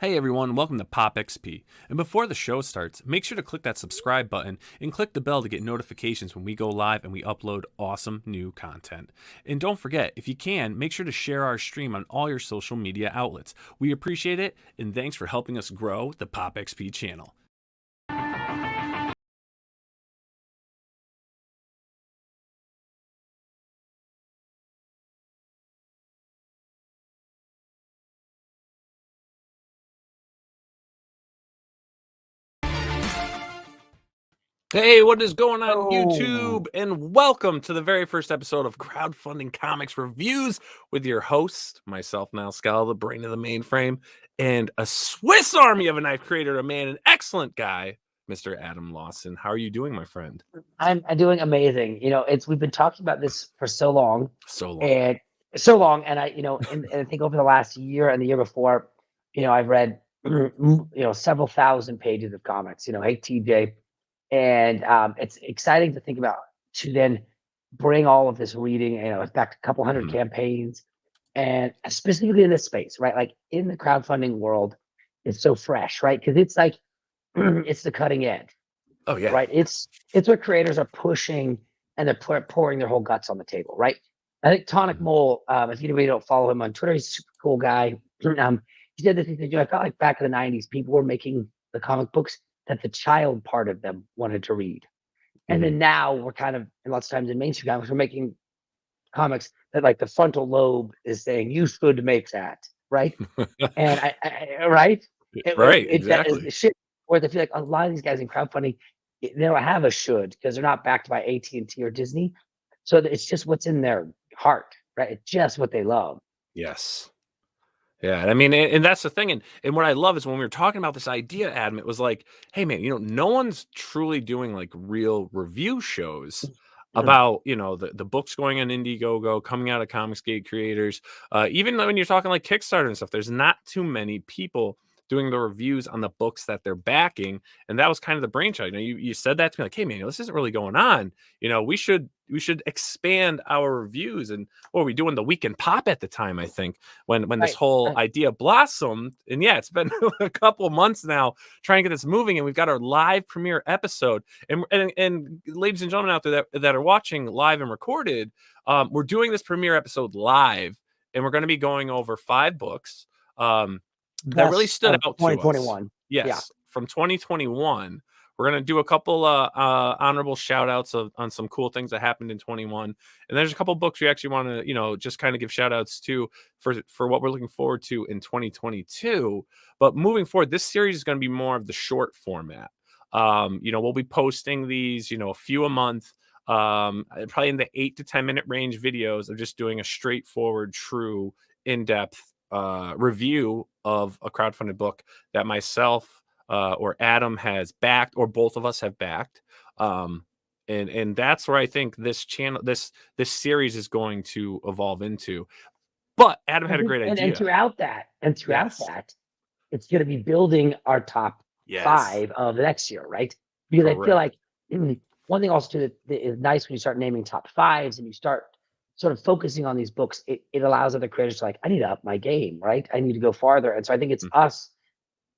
Hey everyone, welcome to Pop XP. And before the show starts, make sure to click that subscribe button and click the bell to get notifications when we go live and we upload awesome new content. And don't forget, if you can, make sure to share our stream on all your social media outlets. We appreciate it, and thanks for helping us grow the Pop XP channel. Hey, what is going on YouTube? And welcome to the very first episode of Crowdfunding Comics Reviews with your host, myself, Nile, Scala, the brain of the mainframe, and a Swiss Army of a knife creator, a man, an excellent guy, Mr. Adam Lawson. How are you doing, my friend? I'm doing amazing. We've been talking about this for so long, So long. and and I think over the last year and the year before, I've read, several thousand pages of comics. Hey TJ, and it's exciting to think about to then bring all of this reading. It's back to a couple hundred campaigns, and specifically in this space, right? Like in the crowdfunding world, it's so fresh, right? Because it's like it's the cutting edge. Oh, yeah. Right. It's what creators are pushing, and they're pouring their whole guts on the table. Right. I think Tonic Mole, if you don't follow him on Twitter, he's a super cool guy. He said this, he said, I felt like back in the 90s, people were making the comic books that the child part of them wanted to read. And then now we're kind of, and lots of times in mainstream comics, we're making comics that like the frontal lobe is saying, you should make that. Right. And right. Right, exactly. It shit. Where I feel like a lot of these guys in crowdfunding, they don't have a should because they're not backed by AT&T or Disney. So it's just what's in their heart, right? It's just what they love. Yes. Yeah, I mean, and that's the thing, and what I love is when we were talking about this idea, Adam, it was like, hey man, no one's truly doing like real review shows about the books going on Indiegogo, coming out of Comicsgate creators. Even when you're talking like Kickstarter and stuff, there's not too many people doing the reviews on the books that they're backing, and that was kind of the brainchild. You said that to me like, hey man, this isn't really going on. We should expand our reviews. And what were we doing the Weekend Pop at the time? I think when this whole idea blossomed, and yeah, it's been a couple months now trying to get this moving, and we've got our live premiere episode. And ladies and gentlemen out there that are watching live and recorded, we're doing this premiere episode live, and we're going to be going over 5 books that really stood out to us. Yes, yeah. From 2021. We're going to do a couple honorable shout outs on some cool things that happened in 21. And there's a couple books we actually want to, just kind of give shout outs to for what we're looking forward to in 2022. But moving forward, this series is going to be more of the short format. We'll be posting these, a few a month, probably in the 8 to 10 minute range videos of just doing a straightforward, true, in-depth review of a crowdfunded book that myself or Adam has backed, or both of us have backed. And that's where I think this channel, this series is going to evolve into. But Adam had a great idea. And throughout that, it's going to be building our top 5 of the next year, right? Because I feel like one thing also too that is nice when you start naming top 5s and you start sort of focusing on these books, it allows other creators to like, I need to up my game, right? I need to go farther. And so I think it's us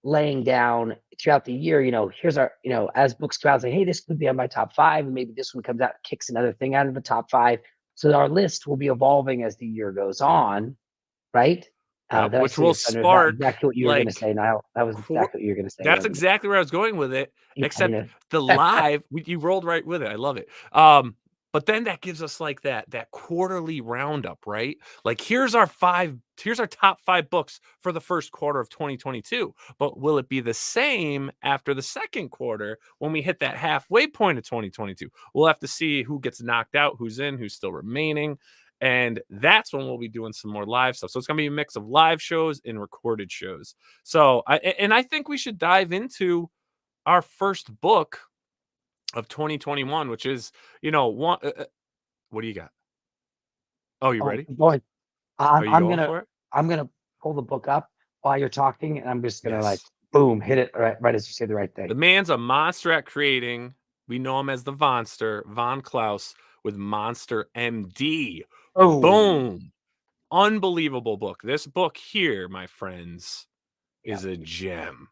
laying down throughout the year, here's our, as books come out, say, hey, this could be on my top 5, and maybe this one comes out, kicks another thing out of the top 5. So our list will be evolving as the year goes on, right? Which will spark exactly what you were going to say, Niall. That was exactly what you were going to say. That's exactly where I was going with it. Except the live, you rolled right with it. I love it. But then that gives us like that quarterly roundup, right? Like here's our top 5 books for the first quarter of 2022. But will it be the same after the second quarter when we hit that halfway point of 2022? We'll have to see who gets knocked out, who's in, who's still remaining. And that's when we'll be doing some more live stuff. So it's going to be a mix of live shows and recorded shows. So I think we should dive into our first book of 2021, which is, what do you got? Oh, you ready? Boy, I'm gonna pull the book up while you're talking, and I'm just gonna like boom, hit it right as you say the right thing. The man's a monster at creating. We know him as the Vonster, Von Klaus, with Monster MD. Oh, boom! Unbelievable book. This book here, my friends, is a gem,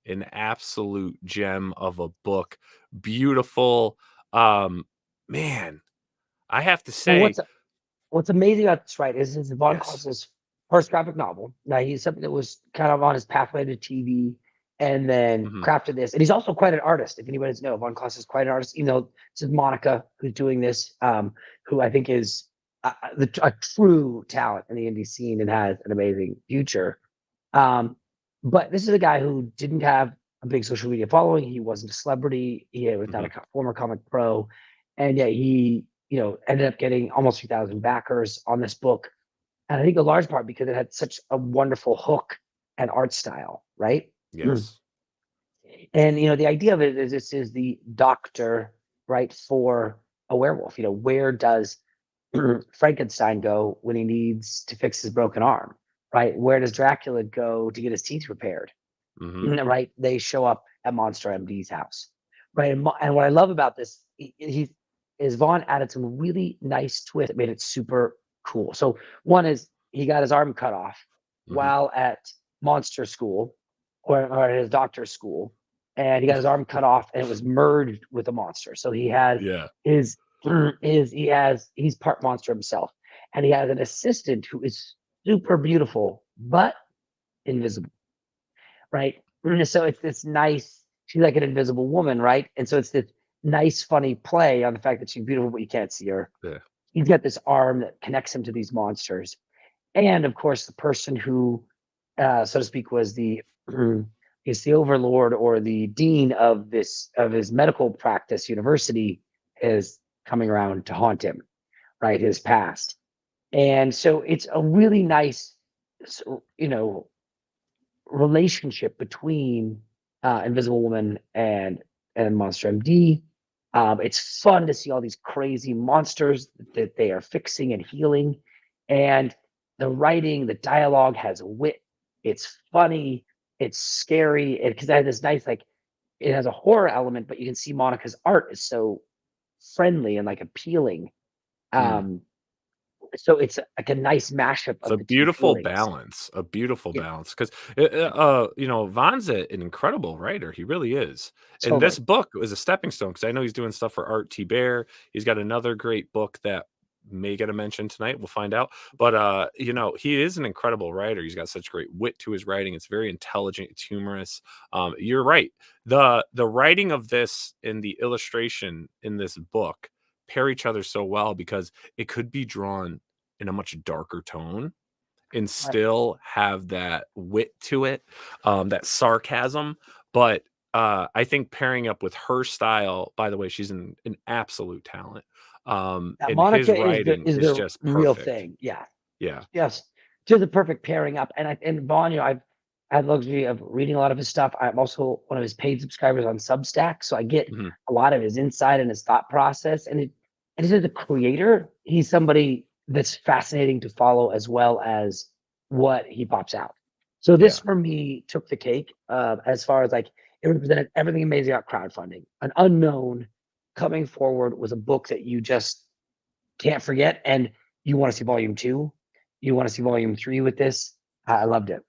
an absolute gem of a book. Beautiful. Man, I have to say, what's amazing about this, right, is Von yes. Kloss's first graphic novel. Now, he's something that was kind of on his pathway to TV, and then crafted this. And he's also quite an artist. If anybody doesn't know, Von Kloss is quite an artist. You know, this is Monica who's doing this, who I think is a true talent in the indie scene and has an amazing future. But this is a guy who didn't have a big social media following. He wasn't a celebrity. He was not a former comic pro, and yet he, you know, ended up getting almost 3,000 backers on this book. And I think a large part because it had such a wonderful hook and art style, right? Yes. And, you know, the idea of it is this is the doctor, right, for a werewolf. You know, where does Frankenstein go when he needs to fix his broken arm, right? Where does Dracula go to get his teeth repaired? Right? They show up at Monster MD's house, right? And what I love about this, Vaughn added some really nice twist that made it super cool. So one is he got his arm cut off while at monster school or at his doctor's school, and he got his arm cut off and it was merged with a monster. So he has he's part monster himself, and he has an assistant who is super beautiful but invisible, right? So it's this nice, she's like an invisible woman, right? And so it's this nice funny play on the fact that she's beautiful but you can't see her. He's got this arm that connects him to these monsters, and of course the person who so to speak was the is the overlord or the dean of his medical practice university is coming around to haunt him, right? His past. And so it's a really nice, you know, relationship between Invisible Woman and Monster MD. It's fun to see all these crazy monsters that they are fixing and healing, and the writing, the dialogue has wit. It's funny, it's scary, because it has this nice, like, it has a horror element, but you can see Monica's art is so friendly and like appealing. So it's like a nice mashup. It's a beautiful balance, balance. Because you know, Von's an incredible writer. He really is. And this book is a stepping stone because I know he's doing stuff for Art T. Bear. He's got another great book that may get a mention tonight. We'll find out. But you know, he is an incredible writer. He's got such great wit to his writing. It's very intelligent. It's humorous. You're right. The writing of this and the illustration in this book pair each other so well because it could be drawn in a much darker tone and still have that wit to it, that sarcasm. But I think pairing up with her style, by the way, she's an absolute talent. And Monica his writing is the just real perfect. thing. Yeah. Yes. Just the perfect pairing up. And Vaughn, you know, I've had the luxury of reading a lot of his stuff. I'm also one of his paid subscribers on Substack, so I get a lot of his insight and his thought process. And as a creator, he's somebody that's fascinating to follow as well as what he pops out. So this for me took the cake as far as like it represented everything amazing about crowdfunding. An unknown coming forward was a book that you just can't forget, and you want to see volume 2, you want to see volume 3 with this. I loved it.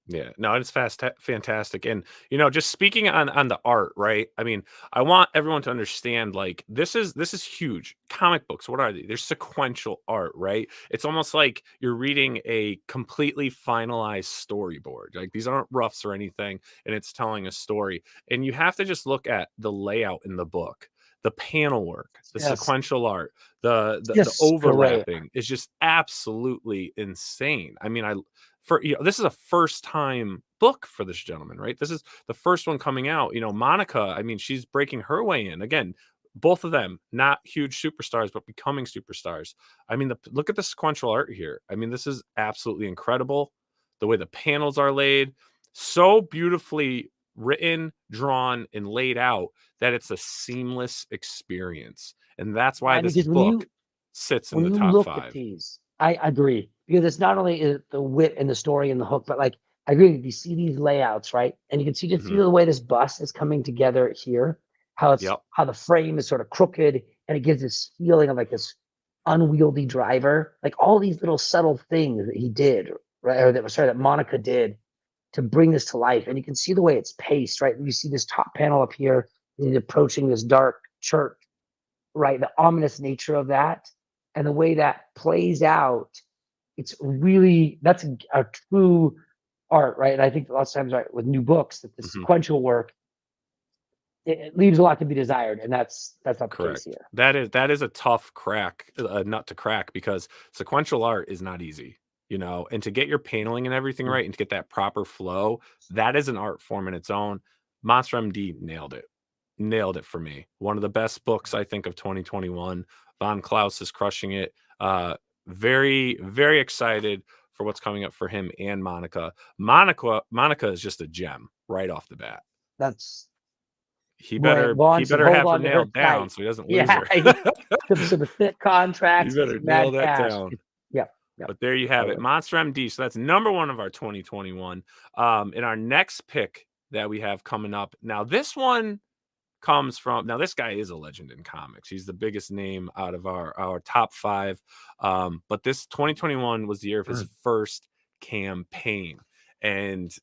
Yeah, no, it's fantastic. And, you know, just speaking on the art, right? I mean, I want everyone to understand, like, this is huge. Comic books, what are they? They're sequential art, right? It's almost like you're reading a completely finalized storyboard. Like, these aren't roughs or anything, and it's telling a story. And you have to just look at the layout in the book, the panel work, the sequential art, the overlapping is just absolutely insane. I mean, this is a first time book for this gentleman, right? This is the first one coming out. You know, Monica, I mean, she's breaking her way in. Again, both of them, not huge superstars, but becoming superstars. I mean, look at the sequential art here. I mean, this is absolutely incredible. The way the panels are laid, so beautifully written, drawn, and laid out that it's a seamless experience. And that's why this book sits in the top 5. I agree, because it's not only the wit and the story and the hook, but like I agree. You see these layouts, right? And you can see just the way this bus is coming together here, how it's how the frame is sort of crooked, and it gives this feeling of like this unwieldy driver. Like all these little subtle things that he did, right? Or that Monica did to bring this to life. And you can see the way it's paced, right? You see this top panel up here, he's approaching this dark church, right? The ominous nature of that and the way that plays out. It's really, that's a true art, right? And I think lots of times, right, with new books, that the sequential work, it leaves a lot to be desired, and that's not the case here. That is a tough nut to crack, because sequential art is not easy, you know, and to get your paneling and everything right and to get that proper flow, that is an art form in its own. Monster MD nailed it for me. One of the best books, I think, of 2021. Von Klaus is crushing it. Very, very excited for what's coming up for him and Monica. Monica is just a gem right off the bat. He better have her nailed down so he doesn't lose her. Some thick contracts. You better nail that down. Yeah. But there you have it. Monster MD. So that's number 1 of our 2021. In our next pick that we have coming up. Now, this one comes from, now this guy is a legend in comics. He's the biggest name out of our top 5. But this 2021 was the year of his first campaign. And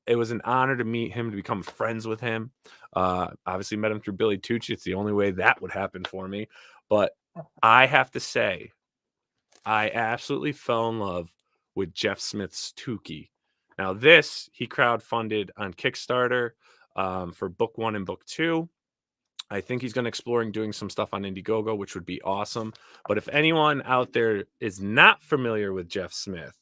it was an honor to meet him, to become friends with him. Obviously met him through Billy Tucci. It's the only way that would happen for me. But I have to say, I absolutely fell in love with Jeff Smith's Tukey. Now this, he crowdfunded on Kickstarter for book 1 and book 2. I think he's going to exploring doing some stuff on Indiegogo, which would be awesome. But if anyone out there is not familiar with Jeff Smith,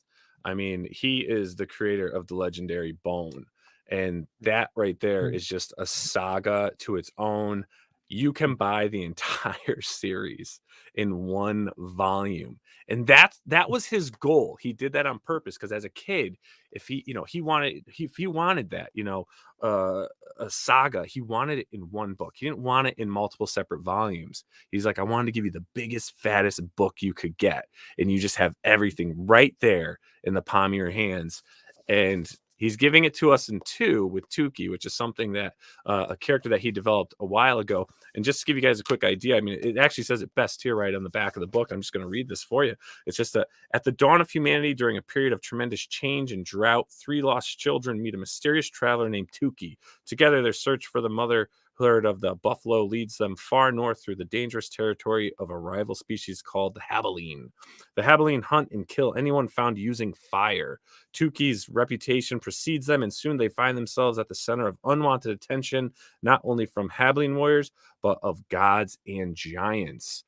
I mean, he is the creator of the legendary Bone. And that right there is just a saga to its own. You can buy the entire series in 1 volume. And that was his goal. He did that on purpose, because as a kid, if he wanted that, you know, a saga, he wanted it in 1 book. He didn't want it in multiple separate volumes. He's like, I wanted to give you the biggest, fattest book you could get. And you just have everything right there in the palm of your hands. And he's giving it to us in 2 with Tukey, which is something that a character that he developed a while ago. And just to give you guys a quick idea, I mean, it actually says it best here right on the back of the book. I'm just going to read this for you. It's just that at the dawn of humanity, during a period of tremendous change and drought, 3 lost children meet a mysterious traveler named Tukey. Together, their search for the motherhood of the buffalo leads them far north through the dangerous territory of a rival species called the Habeline. The Habeline hunt and kill anyone found using fire. Tukey's reputation precedes them, and soon they find themselves at the center of unwanted attention, not only from Habeline warriors, but of gods and giants.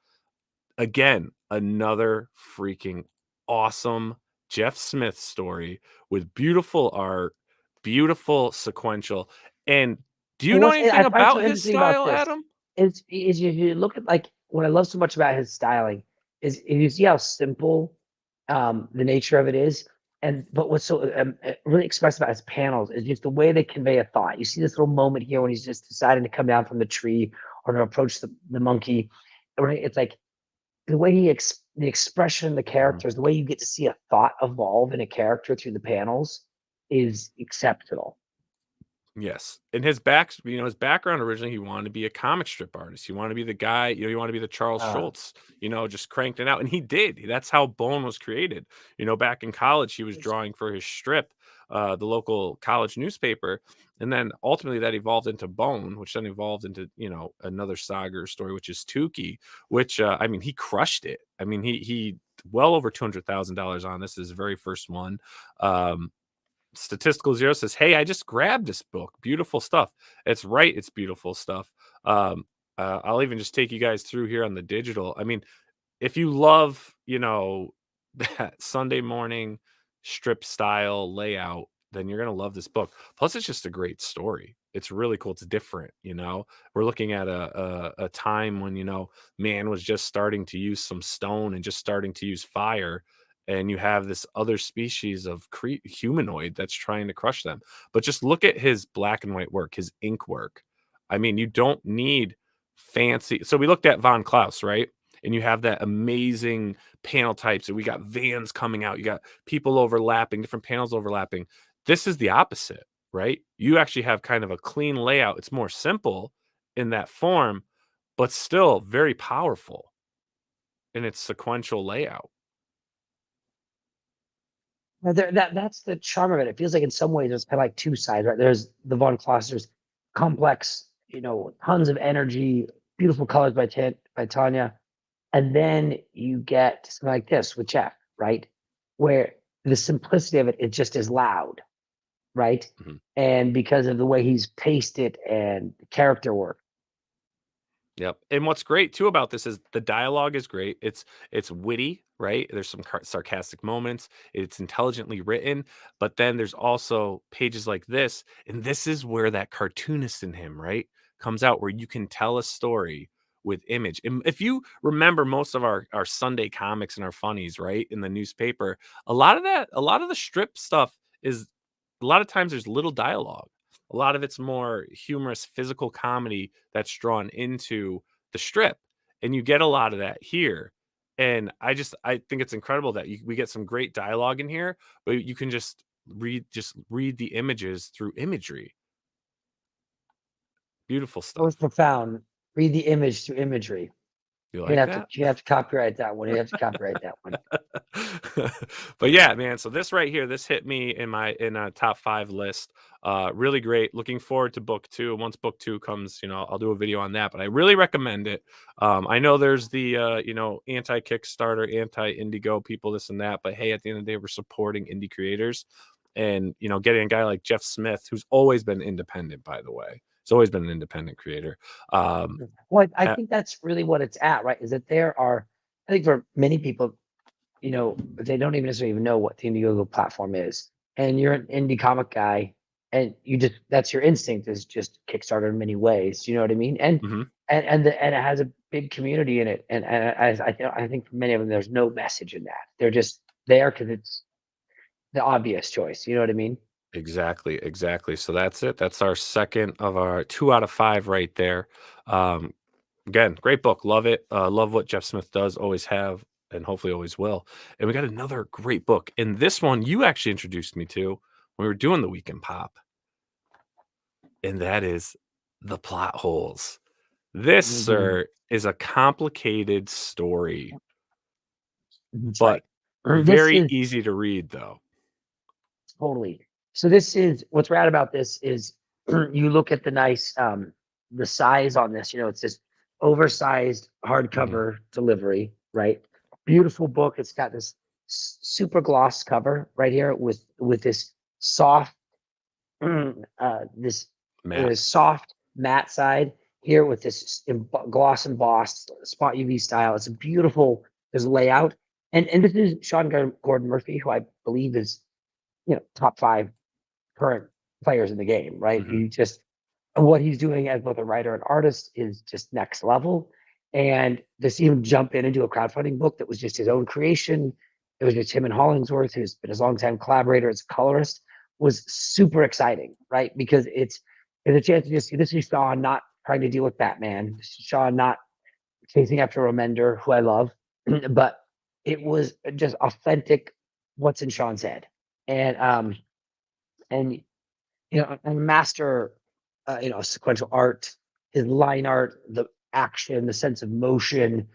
Again, another freaking awesome Jeff Smith story with beautiful art, beautiful sequential. And do you know anything about his style, Adam? Is you look at, like, what I love so much about his styling is you see how simple the nature of it is. But what's so really expressive about his panels is just the way they convey a thought. You see this little moment here when he's just deciding to come down from the tree or to approach the monkey. Right? It's like the way the expression, the characters, the way you get to see a thought evolve in a character through the panels is exceptional. Yes. And his background originally, he wanted to be a comic strip artist. He wanted to be the guy, he wanted to be the Charles Schultz, just cranked it out. And he did. That's how Bone was created. Back in college, he was drawing for his strip, the local college newspaper. And then ultimately that evolved into Bone, which then evolved into, another saga or story, which is Tukey, which, he crushed it. He well over $200,000 on this, his very first one. Statistical Zero says, hey, I just grabbed this book. Beautiful stuff. It's right. It's beautiful stuff. I'll even just take you guys through here on the digital. If you love, that Sunday morning strip style layout, then you're going to love this book. Plus, it's just a great story. It's really cool. It's different. We're looking at a time when, man was just starting to use some stone and just starting to use fire. And you have this other species of humanoid that's trying to crush them. But just look at his black and white work, his ink work. You don't need fancy. So we looked at Von Klaus, right? And you have that amazing panel types. And we got vans coming out. You got people overlapping, different panels overlapping. This is the opposite, right? You actually have kind of a clean layout. It's more simple in that form, but still very powerful in its sequential layout. That's the charm of it. It feels like in some ways there's kind of like two sides, right? There's the Von Kloster's complex, tons of energy, beautiful colors by Tanya. And then you get something like this with Jeff, right? Where the simplicity of it just is loud, right? And because of the way he's paced it and the character work. Yep. And what's great too about this is the dialogue is great. It's witty, right? There's some sarcastic moments. It's intelligently written, but then there's also pages like this, and this is where that cartoonist in him, right, comes out, where you can tell a story with image. And if you remember most of our Sunday comics and our funnies, right, in the newspaper, a lot of the strip stuff is, a lot of times there's little dialogue. A lot of it's more humorous physical comedy that's drawn into the strip, and you get a lot of that here. And I think it's incredible that we get some great dialogue in here, but you can just read the images through imagery. Beautiful It was stuff. profound. Read the image through imagery. You like that? You have to copyright that one. You have to copyright that one. But yeah, man. So this right here, this hit me in a top 5 list. Really great. Looking forward to book 2. Once book 2 comes, I'll do a video on that. But I really recommend it. I know there's the anti Kickstarter, anti Indiegogo people, this and that. But hey, at the end of the day, we're supporting indie creators, and getting a guy like Jeff Smith, who's always been independent, by the way. He's always been an independent creator. Well, I think that's really what it's at, right? Is that I think for many people, they don't even necessarily know what the Indiegogo platform is. And you're an indie comic guy, and that's your instinct, is just Kickstarter in many ways. You know what I mean? And and it has a big community in it. And I think for many of them, there's no message in that. They're just there because it's the obvious choice. You know what I mean? Exactly. So that's it. That's our second of our 2 out of 5 right there. Again, great book. Love it. Love what Jeff Smith does, always have, and hopefully always will. And we got another great book. And this one you actually introduced me to when we were doing the Weekend Pop. And that is The Plot Holes. This, sir, is a complicated story, but very easy to read, though. Totally. So what's rad about this is you look at the nice, the size on this, it's this oversized hardcover delivery, right? Beautiful book. It's got this super gloss cover right here with this soft, soft matte side here with this gloss embossed spot UV style. It's a beautiful, there's layout. And this is Sean Gordon Murphy, who I believe is, top 5 current players in the game, right? What he's doing as both a writer and artist is just next level. And to see him jump in and do a crowdfunding book that was just his own creation, it was just him and Hollingsworth, who's been his longtime collaborator as a colorist, was super exciting, right? Because it's a chance to just see, this is Sean not trying to deal with Batman. This is Sean not chasing after Remender, who I love, but it was just authentic what's in Sean's head. And master, sequential art, his line art, the action, the sense of motion,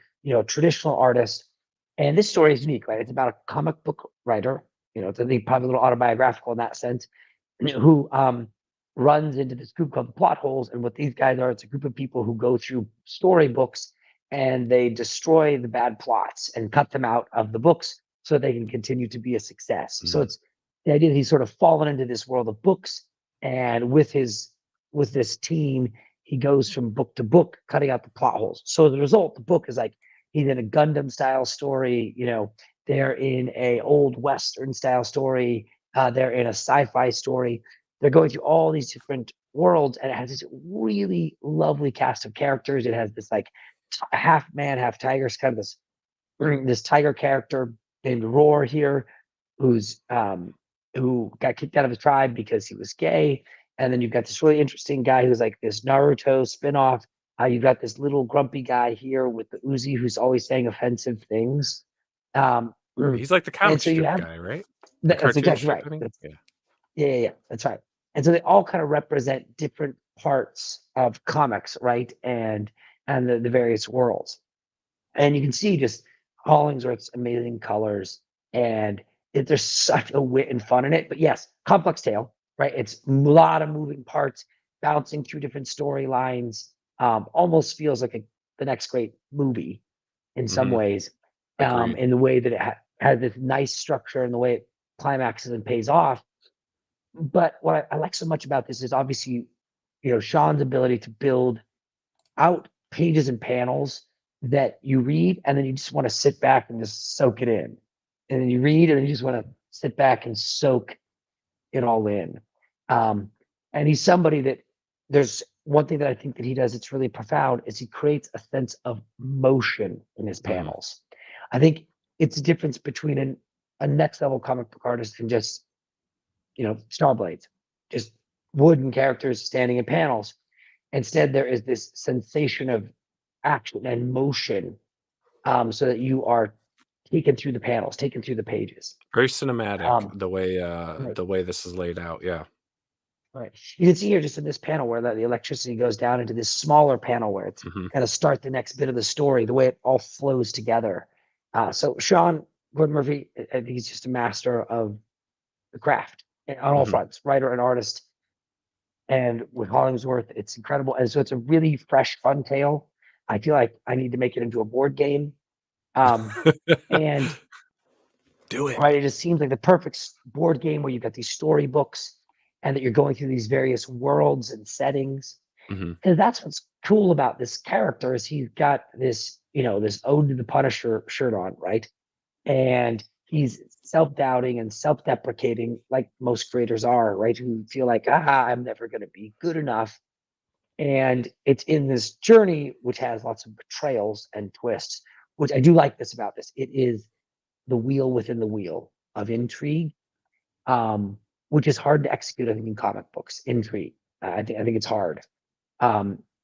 traditional artist. And this story is unique, right? It's about a comic book writer, it's probably a little autobiographical in that sense, who runs into this group called the Plot Holes. And what these guys are, it's a group of people who go through storybooks and they destroy the bad plots and cut them out of the books so they can continue to be a success. So it's the idea that he's sort of fallen into this world of books, and with this team, he goes from book to book, cutting out the plot holes. So as a result, the book is like, he's in a Gundam style story, they're in a old Western style story, they're in a sci-fi story. They're going through all these different worlds, and it has this really lovely cast of characters. It has this like half man, half tiger, kind of this tiger character named Roar here, who got kicked out of his tribe because he was gay. And then you've got this really interesting guy who's like this Naruto spinoff. You've got this little grumpy guy here with the Uzi who's always saying offensive things. He's like the comic strip guy, right? That's exactly right. Yeah, that's right. And so they all kind of represent different parts of comics, right? And the various worlds. And you can see just Hollingsworth's amazing colors and there's such a wit and fun in it. But yes, complex tale, right? It's a lot of moving parts, bouncing through different storylines. Almost feels like the next great movie in some ways, in the way that it has this nice structure and the way it climaxes and pays off. But what I like so much about this is obviously, Sean's ability to build out pages and panels that you read and then you just want to sit back and just soak it in. And then you read and you just want to sit back and soak it all in. And he's somebody that there's one thing that I think that he does that's really profound is he creates a sense of motion in his panels. I think it's a difference between a next level comic book artist and just, star blades, just wooden characters standing in panels. Instead, there is this sensation of action and motion, so that you are taken through the panels, taken through the pages. Very cinematic, the way this is laid out. Yeah. Right. You can see here just in this panel where the electricity goes down into this smaller panel where it's kind of start the next bit of the story, the way it all flows together. So Sean Gordon Murphy, I think he's just a master of the craft on all fronts, writer and artist. And with Hollingsworth, it's incredible. And so it's a really fresh, fun tale. I feel like I need to make it into a board game. And do it. Right. It just seems like the perfect board game where you've got these storybooks and that you're going through these various worlds and settings. Because that's what's cool about this character is he's got this, this Ode to the Punisher shirt on, right? And he's self-doubting and self-deprecating, like most creators are, right? Who feel like, I'm never going to be good enough. And it's in this journey, which has lots of betrayals and twists, which I do like this about this. It is the wheel within the wheel of intrigue, which is hard to execute, I think, in comic books. Intrigue. I think it's hard.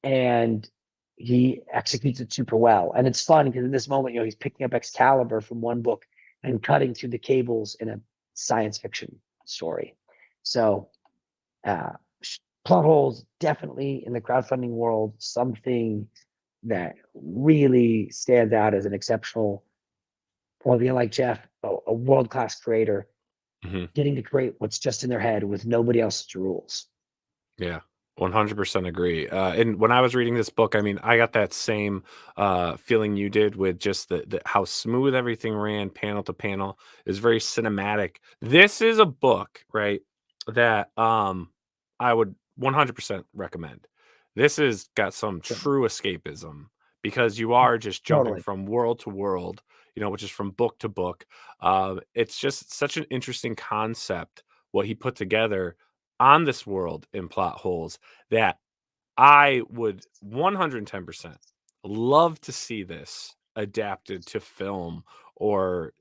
And he executes it super well. And it's fun because in this moment, he's picking up Excalibur from one book and cutting through the cables in a science fiction story. So plot holes, definitely in the crowdfunding world, something that really stands out as an exceptional, well, like Jeff, a world-class creator, getting to create what's just in their head with nobody else's rules. Yeah. 100% agree. And when I was reading this book, I mean, I got that same feeling you did with just the how smooth everything ran, panel to panel. Is very cinematic. This is a book, right, that I would 100% recommend. This has got some true escapism because you are just jumping from world to world, which is from book to book. It's just such an interesting concept what he put together on this world in plot holes that I would 110% love to see this adapted to film or,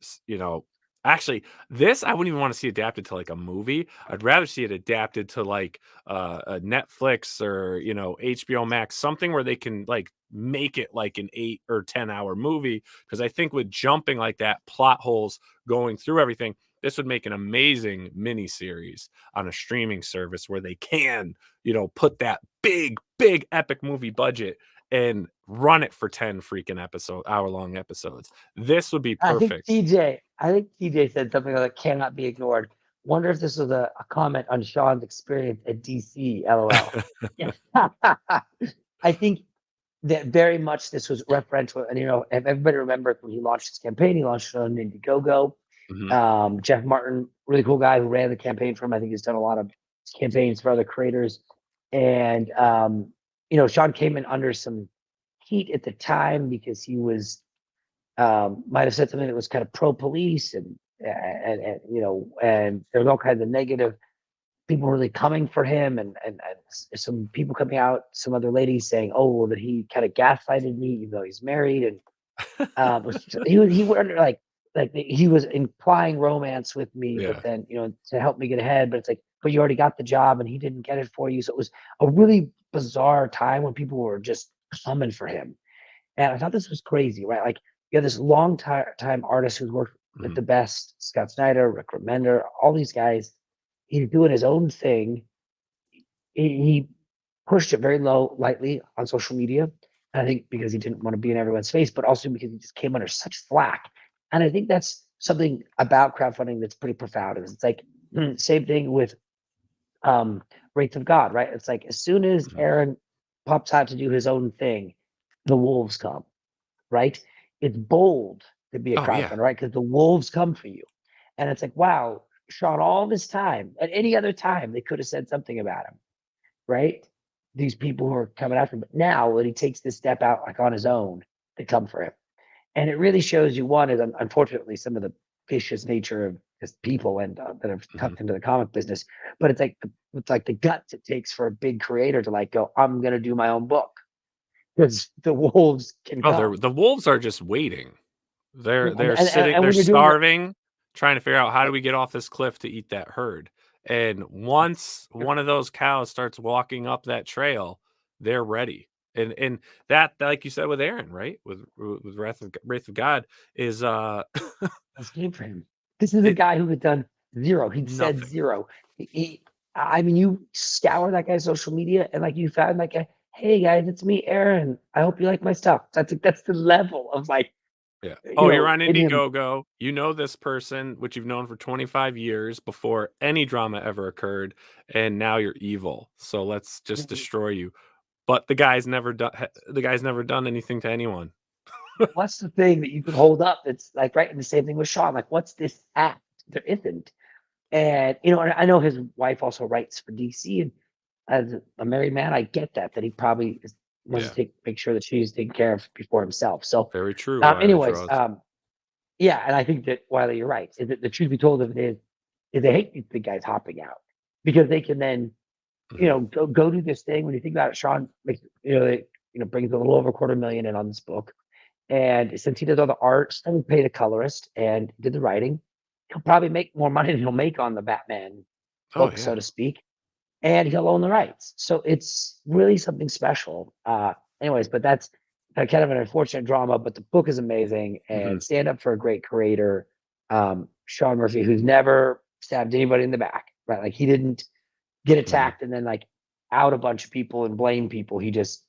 actually this I wouldn't even want to see adapted to like a movie. I'd rather see it adapted to like a Netflix or, HBO Max, something where they can like make it like an 8 or 10 hour movie. Because I think with jumping like that, plot holes going through everything, this would make an amazing mini series on a streaming service where they can, put that big epic movie budget and run it for 10 freaking hour-long episodes. This would be perfect. I think TJ said something that cannot be ignored. Wonder if this was a comment on Sean's experience at DC, LOL. I think that very much this was referential. And, if everybody remembers when he launched his campaign, he launched it on Indiegogo. Jeff Martin, really cool guy who ran the campaign for him. I think he's done a lot of campaigns for other creators. And, Sean came in under some heat at the time because he was, might have said something that was kind of pro-police and there was all kinds of negative people really coming for him and some people coming out, some other ladies saying, that he kind of gaslighted me, even though he's married. And he would like he was implying romance with me, but then, to help me get ahead, but it's like, but you already got the job and he didn't get it for you. So it was a really bizarre time when people were just coming for him. And I thought this was crazy, right? Like you have this long time artist who's worked with the best, Scott Snyder, Rick Remender, all these guys. He's doing his own thing. He pushed it very lightly on social media. And I think because he didn't want to be in everyone's face, but also because he just came under such flack. And I think that's something about crowdfunding that's pretty profound. It's like same thing with Wraith of God, right? It's like as soon as Aaron pops out to do his own thing, the wolves come, right? It's bold to be a crowdfunder, right? Because the wolves come for you. And it's like, wow, Sean, all this time, at any other time, they could have said something about him, right? These people who are coming after him. But now when he takes this step out like on his own, they come for him. And it really shows you, one is unfortunately some of the vicious nature of just people and that have tucked into the comic business. But it's like the guts it takes for a big creator to like go, I'm gonna do my own book. Because the wolves can come. The wolves are just waiting. They're sitting, and they're when you're starving, trying to figure out how do we get off this cliff to eat that herd. And once one of those cows starts walking up that trail, they're ready. And that, like you said with Aaron, right? With Wraith of God is this came for him. This is a guy who had done zero. He said zero. I mean, you scour that guy's social media and like you found like a, hey guys, it's me, Aaron. I hope you like my stuff. That's the level of like, you're on Indiegogo. You know this person, which you've known for 25 years before any drama ever occurred, and now you're evil. So let's just destroy you. But the guy's never done anything to anyone. What's the thing that you could hold up that's like, right? And the same thing with Sean. Like, what's this act? There isn't. And and I know his wife also writes for DC, and as a married man, I get that he probably wants to make sure that she's taken care of before himself. So very true. Anyways, yeah, and I think that Wiley, you're right. Is that the truth be told of it is they hate the guys hopping out because they can then go do this thing. When you think about it, Sean makes brings a little over $250,000 in on this book, and since he does all the art, and paid a colorist and did the writing, he'll probably make more money than he'll make on the Batman book, so to speak. And he'll own the rights. So it's really something special. Anyways, but that's kind of an unfortunate drama, but the book is amazing and stand up for a great creator. Sean Murphy, who's never stabbed anybody in the back, right? Like he didn't get attacked and then like out a bunch of people and blame people. He just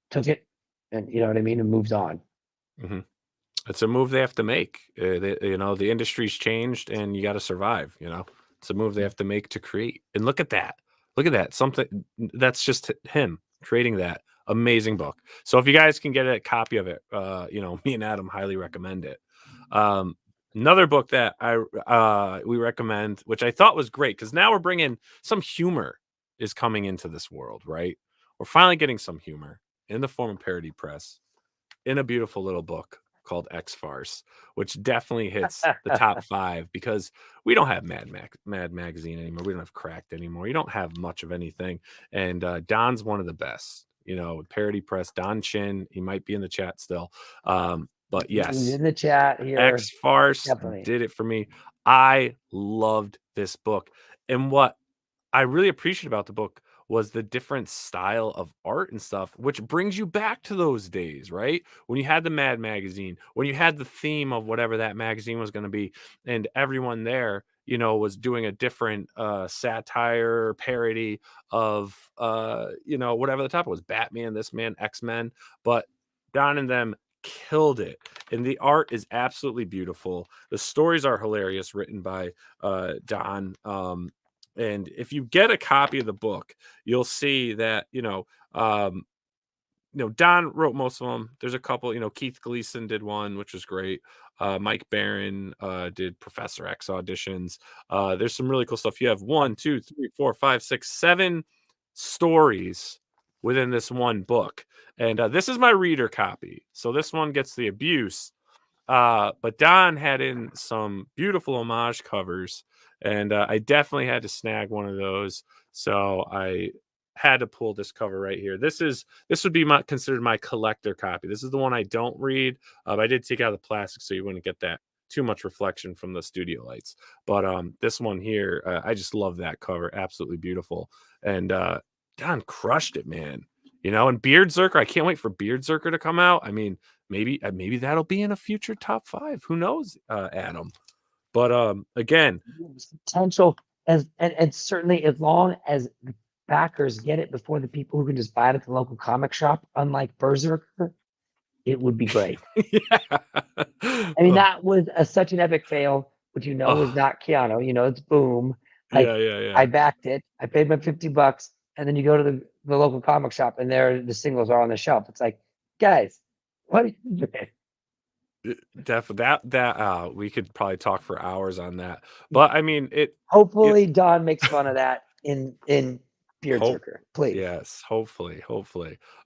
took it and you know what I mean? And moved on. It's a move they have to make. The industry's changed and you got to survive, It's a move they have to make to create. And look at that. Look at that. Something that's just him creating that amazing book. So if you guys can get a copy of it, me and Adam highly recommend it. Another book that we recommend, which I thought was great, because now we're bringing some humor is coming into this world, right? We're finally getting some humor in the form of parody press in a beautiful little book called X Farce, which definitely hits the top 5 because we don't have Mad Magazine anymore. We don't have Cracked anymore. You don't have much of anything. And Don's one of the best, parody press. Don Chin, he might be in the chat still. But yes, he's in the chat here. X Farce did it for me. I loved this book. And what I really appreciate about the book was the different style of art and stuff, which brings you back to those days, right? When you had the Mad Magazine, when you had the theme of whatever that magazine was going to be, and everyone there, was doing a different satire parody of, whatever the topic was, Batman, this man, X-Men, but Don and them killed it. And the art is absolutely beautiful. The stories are hilarious, written by Don. And if you get a copy of the book, you'll see that, Don wrote most of them. There's a couple, Keith Gleason did one, which was great. Mike Barron did Professor X Auditions. There's some really cool stuff. You have 1, 2, 3, 4, 5, 6, 7 stories within this one book. And this is my reader copy. So this one gets the abuse. But Don had in some beautiful homage covers. And I definitely had to snag one of those. So I had to pull this cover right here. This would be considered my collector copy. This is the one I don't read. I did take out the plastic so you wouldn't get that too much reflection from the studio lights. But this one here, I just love that cover. Absolutely beautiful. And Don crushed it, man. And Beardzerker, I can't wait for Beardzerker to come out. I mean, maybe that'll be in a future top 5. Who knows, Adam? But again, potential and certainly as long as the backers get it before the people who can just buy it at the local comic shop, unlike Berserker, it would be great. Yeah. I mean, that was such an epic fail, which was not Keanu. It's Boom. Like, Yeah. I backed it. I paid my $50, and then you go to the local comic shop, and there the singles are on the shelf. It's like, guys, what are you doing? Definitely that we could probably talk for hours on that. But I mean, hopefully Don makes fun of that in Beer Jerker, please. Yes, hopefully.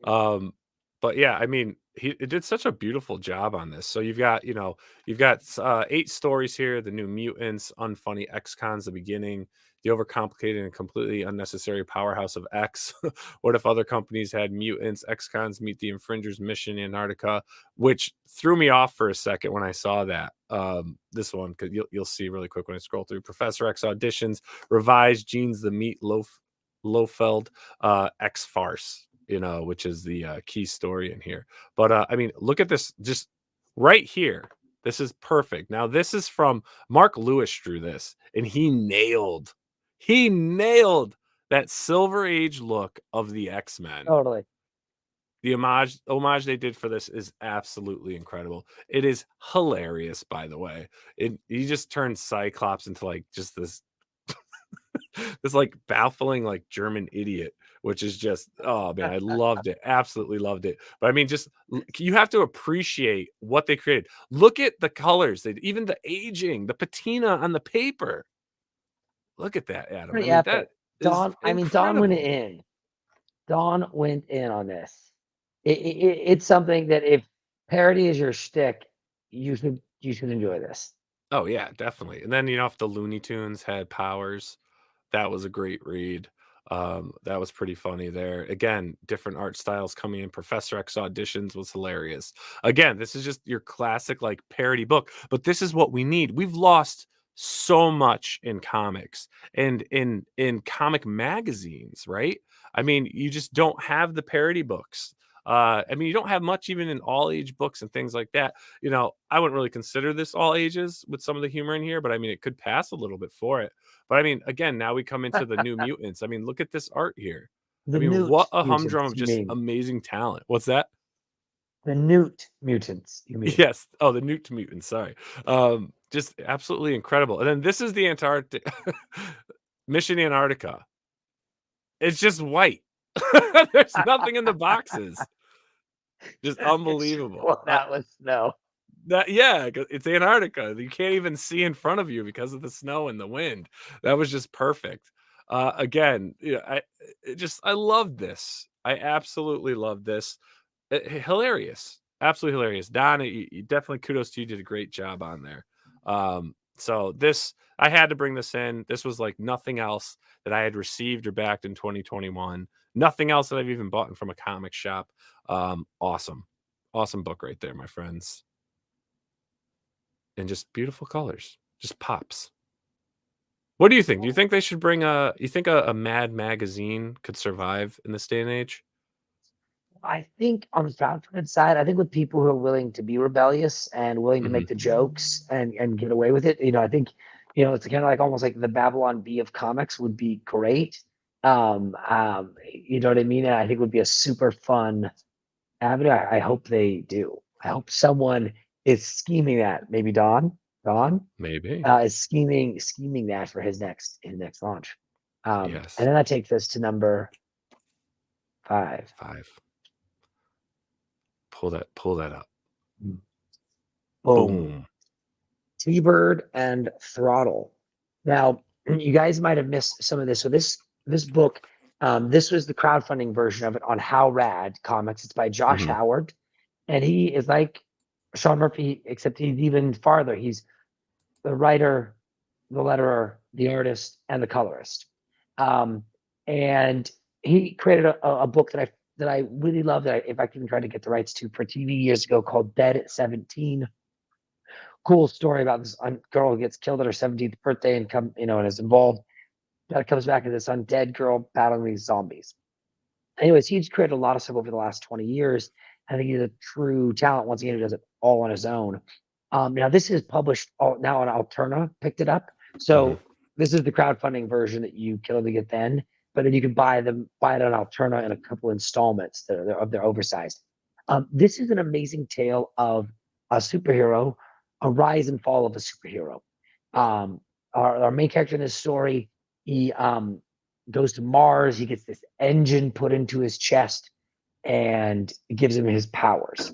But yeah, I mean, it did such a beautiful job on this. So you've got 8 stories here: the New Mutants, Unfunny X-Cons, the beginning, the overcomplicated and completely unnecessary powerhouse of X. What if other companies had mutants? X-Cons meet the infringers, mission Antarctica, which threw me off for a second when I saw that. This one, because you'll see really quick when I scroll through. Professor X auditions, revised Genes the Meat Lofeld, X farce, which is the key story in here. But I mean, look at this just right here. This is perfect. Now, this is from Mark Lewis drew this, and he nailed that Silver Age look of the X-Men. Totally. The homage they did for this is absolutely incredible. It is hilarious, by the way. He just turned Cyclops into like just this like baffling like German idiot, which is just, oh man, I loved it. Absolutely loved it. But I mean, just you have to appreciate what they created. Look at the colors, even the aging, the patina on the paper. Look at that, Adam. Pretty I mean, epic. Don went in. Don went in on this. It's something that if parody is your shtick, you should enjoy this. Oh yeah, definitely. And then if the Looney Tunes had powers, that was a great read. That was pretty funny there. Again, different art styles coming in. Professor X auditions was hilarious. Again, this is just your classic like parody book, but this is what we need. We've lost so much in comics and in comic magazines, right? I mean, you just don't have the parody books. I mean, you don't have much even in all age books and things like that. I wouldn't really consider this all ages with some of the humor in here, but I mean, it could pass a little bit for it. But I mean, again, now we come into the New Mutants. I mean, look at this art here. I mean, what a humdrum of just amazing talent. What's that? The Newt Mutants, you mean? Yes. Oh, the Newt Mutants. Sorry. Just absolutely incredible. And then this is the Antarctic Mission Antarctica. It's just white. There's nothing in the boxes. Just unbelievable. Well, that was snow. It's Antarctica. You can't even see in front of you because of the snow and the wind. That was just perfect. Again, I loved this. I absolutely loved this. Hilarious, absolutely hilarious. Don, you definitely kudos to you. Did a great job on there. So this, I had to bring this in. This was like nothing else that I had received or backed in 2021. Nothing else that I've even bought from a comic shop. Awesome book right there, my friends. And just beautiful colors, just pops. What do you think? Do you think they should bring you think a Mad magazine could survive in this day and age? I think on the crowdfunding side, I think with people who are willing to be rebellious and willing to make the jokes and get away with it, I think, it's kind of like almost like the Babylon Bee of comics would be great. You know what I mean? And I think it would be a super fun avenue. I hope they do. I hope someone is scheming that. Maybe Don Maybe is scheming that for his next launch. Yes. And then that takes us to number 5. Pull that up. Boom. T-Bird and Throttle. Now, you guys might have missed some of this. So this book, this was the crowdfunding version of it on How Rad Comics. It's by Josh Howard, and he is like Sean Murphy, except he's even farther. He's the writer, the letterer, the artist, and the colorist. And he created a book that I really love, that if I can try to get the rights to, for TV years ago, called Dead at 17. Cool story about this girl who gets killed at her 17th birthday and is involved. That comes back to this undead girl battling these zombies. Anyways, he's created a lot of stuff over the last 20 years. I think he's a true talent. Once again, he does it all on his own. Now this is published now on Alterna, picked it up. So this is the crowdfunding version that you can only get then, but then you can buy it on Alterna in a couple installments that they're oversized. This is an amazing tale of a superhero, a rise and fall of a superhero. Our main character in this story, he goes to Mars. He gets this engine put into his chest, and it gives him his powers.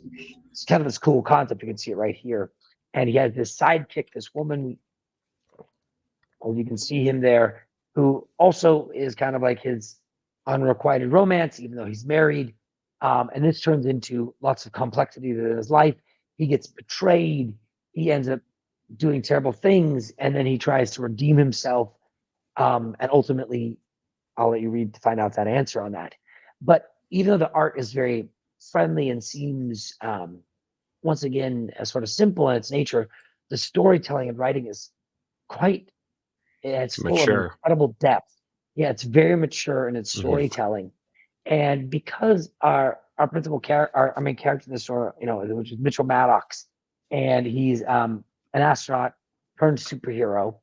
It's kind of this cool concept. You can see it right here. And he has this sidekick, this woman, or you can see him there, who also is kind of like his unrequited romance, even though he's married. And this turns into lots of complexity in his life. He gets betrayed. He ends up doing terrible things, and then he tries to redeem himself. And ultimately, I'll let you read to find out that answer on that. But even though the art is very friendly and seems, once again, sort of simple in its nature, the storytelling and writing is quite, it's full mature. of incredible depth. Yeah, it's very mature in its storytelling. And because our principal character, our main character in the story, which is Mitchell Maddox, and he's an astronaut turned superhero.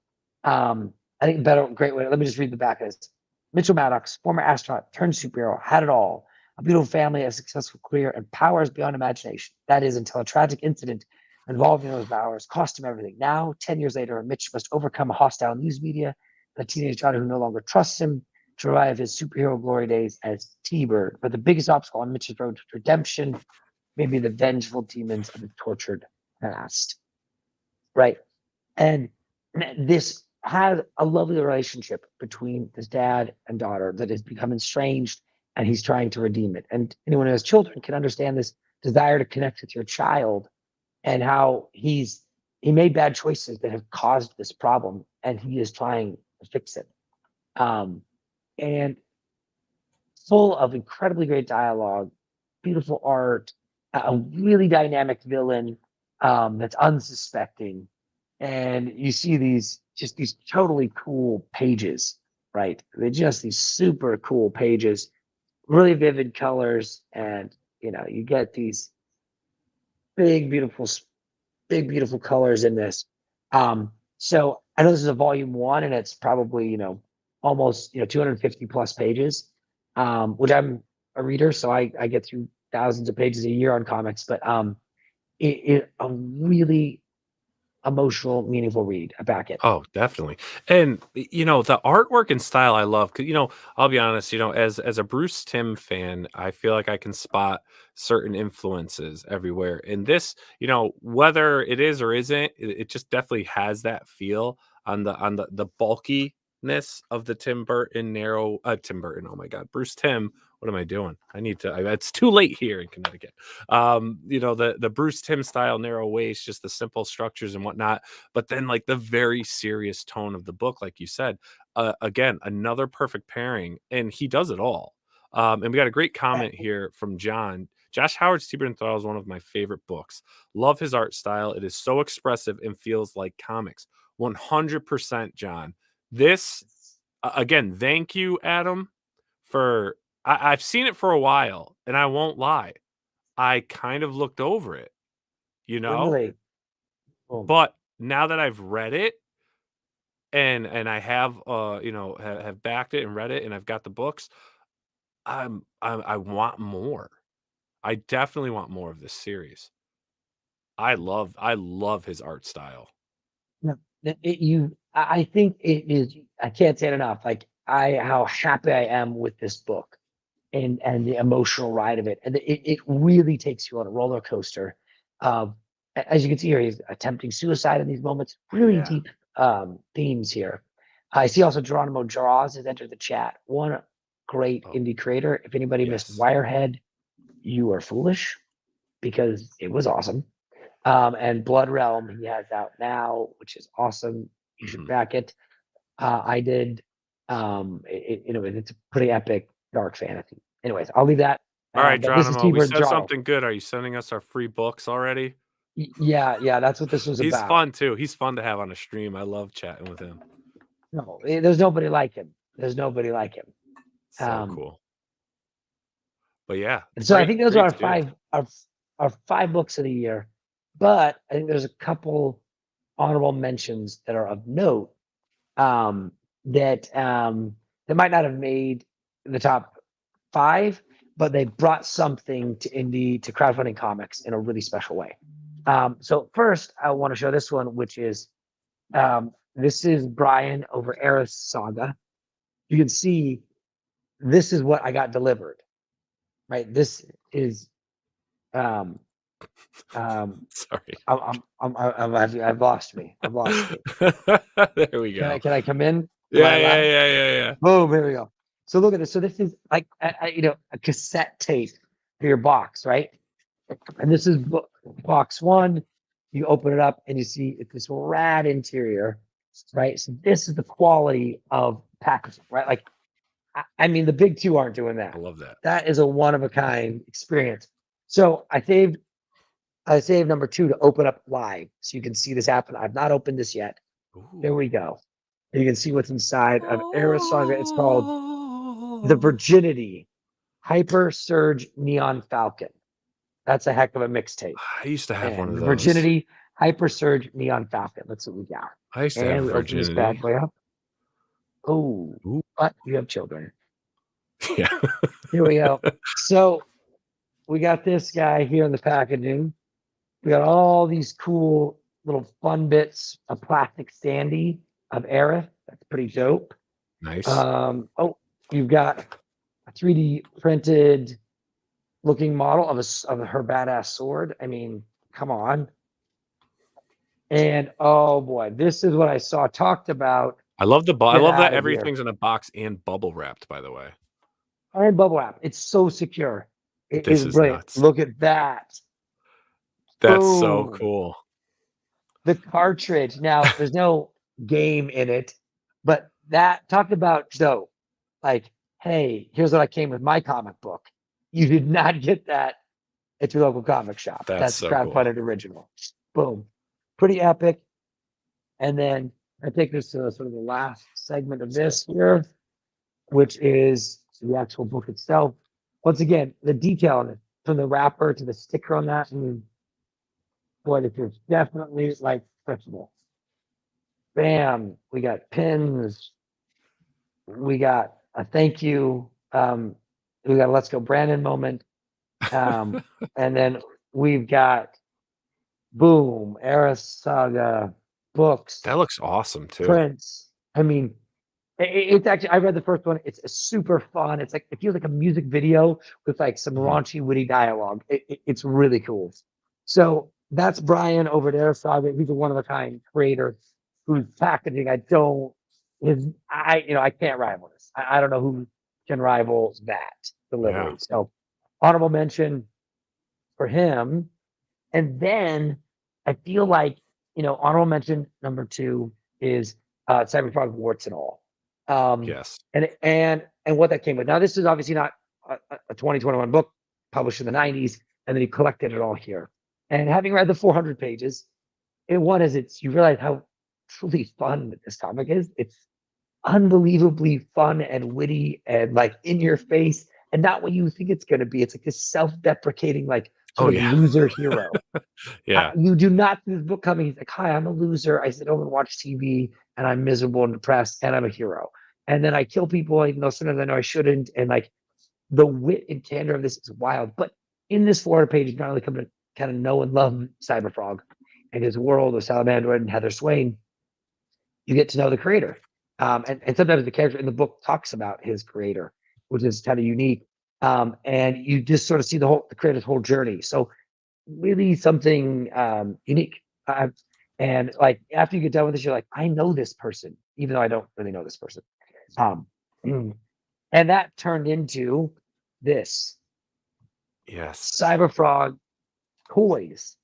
I think great way. Let me just read the back of this. Mitchell Maddox, former astronaut turned superhero, had it all: a beautiful family, a successful career, and powers beyond imagination. That is, until a tragic incident involving those powers cost him everything. Now, 10 years later, Mitch must overcome a hostile news media, a teenage daughter who no longer trusts him, to revive his superhero glory days as T-Bird. But the biggest obstacle on Mitch's road to redemption may be the vengeful demons of the tortured past. Right? And this has a lovely relationship between this dad and daughter that has become estranged, and he's trying to redeem it. And anyone who has children can understand this desire to connect with your child, and how he made bad choices that have caused this problem, and he is trying to fix it. And full of incredibly great dialogue, beautiful art, a really dynamic villain that's unsuspecting. And you see these totally cool pages, right? They're just these super cool pages, really vivid colors, and you get these big, beautiful colors in this. So I know this is a volume 1, and it's probably almost 250 plus pages, which I'm a reader, so I get through thousands of pages a year on comics. But it a really emotional, meaningful read. I back it. Oh, definitely. And the artwork and style I love, because I'll be honest, as a Bruce Timm fan, I feel like I can spot certain influences everywhere. And this, whether it is or isn't, it just definitely has that feel on the bulkiness of the Tim Burton Tim Burton. Oh my God, Bruce Timm. What am I doing? It's too late here in Connecticut. The Bruce Timm style narrow waist, just the simple structures and whatnot. But then like the very serious tone of the book, like you said, again, another perfect pairing, and he does it all. And we got a great comment here from John. Josh Howard's T-Bird Enthrall is one of my favorite books. Love his art style. It is so expressive and feels like comics. 100%, John. This, again, thank you, Adam, for... I've seen it for a while, and I won't lie. I kind of looked over it, Really? But now that I've read it, and I have have backed it and read it, and I've got the books, I want more. I definitely want more of this series. I love his art style. I think it is. I can't say it enough. Like how happy I am with this book, and the emotional ride of it, and it really takes you on a roller coaster. As you can see here, he's attempting suicide in these moments. Really deep themes here. I see also Geronimo Jaws has entered the chat. One great indie creator. If anybody missed Wirehead, you are foolish, because it was awesome. And Blood Realm he has out now, which is awesome. You should back it. I did. It's a pretty epic dark fantasy. Anyways, I'll leave that. All right, Geronimo, we said Jaws. something good. Are you sending us our free books already? Yeah, that's what this was about. He's fun too. He's fun to have on a stream. I love chatting with him. No, there's nobody like him. So cool. But yeah. So I think those are our five books of the year. But I think there's a couple honorable mentions that are of note that might not have made the top 5, but they brought something to crowdfunding comics in a really special way. So first, I want to show this one, which is this is Brian over Aerith Saga. You can see this is what I got delivered, right? This is Sorry, I've lost me. I've lost me. There we go. Can I come in? Yeah. Boom, here we go. So look at this. So this is like a cassette tape for your box, right? And this is box one. You open it up and you see it's this rad interior, right? So this is the quality of packaging, right? Like, I mean, the big two aren't doing that. I love that. That is a one-of-a-kind experience. So I saved number 2 to open up live, so you can see this happen. I've not opened this yet. Ooh. Here we go. You can see what's inside of Aerith Saga. It's called the Virginity Hyper Surge Neon Falcon. That's a heck of a mixtape. I used to have one of those. Virginity Hyper Surge Neon Falcon. That's what we got. I used to have Virginity. Open this bad boy up. Oh, but you have children. Yeah. Here we go. So we got this guy here in the packaging. We got all these cool little fun bits of plastic standee of Aerith. That's pretty dope. Nice. You've got a 3D printed looking model of her badass sword. I mean, come on. And oh boy, this is what I saw talked about. I love I love that everything's in a box and bubble wrapped, by the way. And bubble wrap. It's so secure. This is brilliant. Nuts. Look at that. That's so cool. The cartridge. Now, there's no game in it, but that talked about dope. Like, hey, here's what I came with my comic book. You did not get that at your local comic shop. That's so crowdfunded cool. original. Boom. Pretty epic. And then I take this to sort of the last segment of this here, which is the actual book itself. Once again, the detail on it, from the wrapper to the sticker on that, I mean, boy, this is definitely like principle. Bam, we got pins. We got a thank you. We got a let's go Brandon moment. And then we've got boom, Aerith Saga books. That looks awesome too. Prints. I mean, it's actually, I read the first one. It's super fun. It's like, it feels like a music video with like some raunchy, witty dialogue. It's really cool. So that's Brian over at Aerith Saga. He's a one-of-a-kind creator whose packaging I can't rival this. I don't know who can rival that delivery. Yeah. So honorable mention for him. And then I feel like, honorable mention number 2 is Cyberpunk Warts and All. Yes. And what that came with. Now, this is obviously not a 2021 book published in the 90s, and then he collected it all here. And having read the 400 pages, you realize how truly fun this comic is. It's unbelievably fun and witty and like in your face, and not what you think it's going to be. It's like this self-deprecating, like loser hero. Yeah. You do not see this book coming. He's like, hi, I'm a loser. I sit home and watch TV, and I'm miserable and depressed, and I'm a hero. And then I kill people, even though sometimes I know I shouldn't. And like the wit and candor of this is wild. But in this 400 pages, not only come to kind of know and love Cyberfrog and his world of Salamandroid and Heather Swain, you get to know the creator. And sometimes the character in the book talks about his creator, which is kind of unique. And you just sort of see the creator's whole journey. So really something unique. And like after you get done with this, you're like, I know this person, even though I don't really know this person. And that turned into this. Yes. Cyberfrog toys.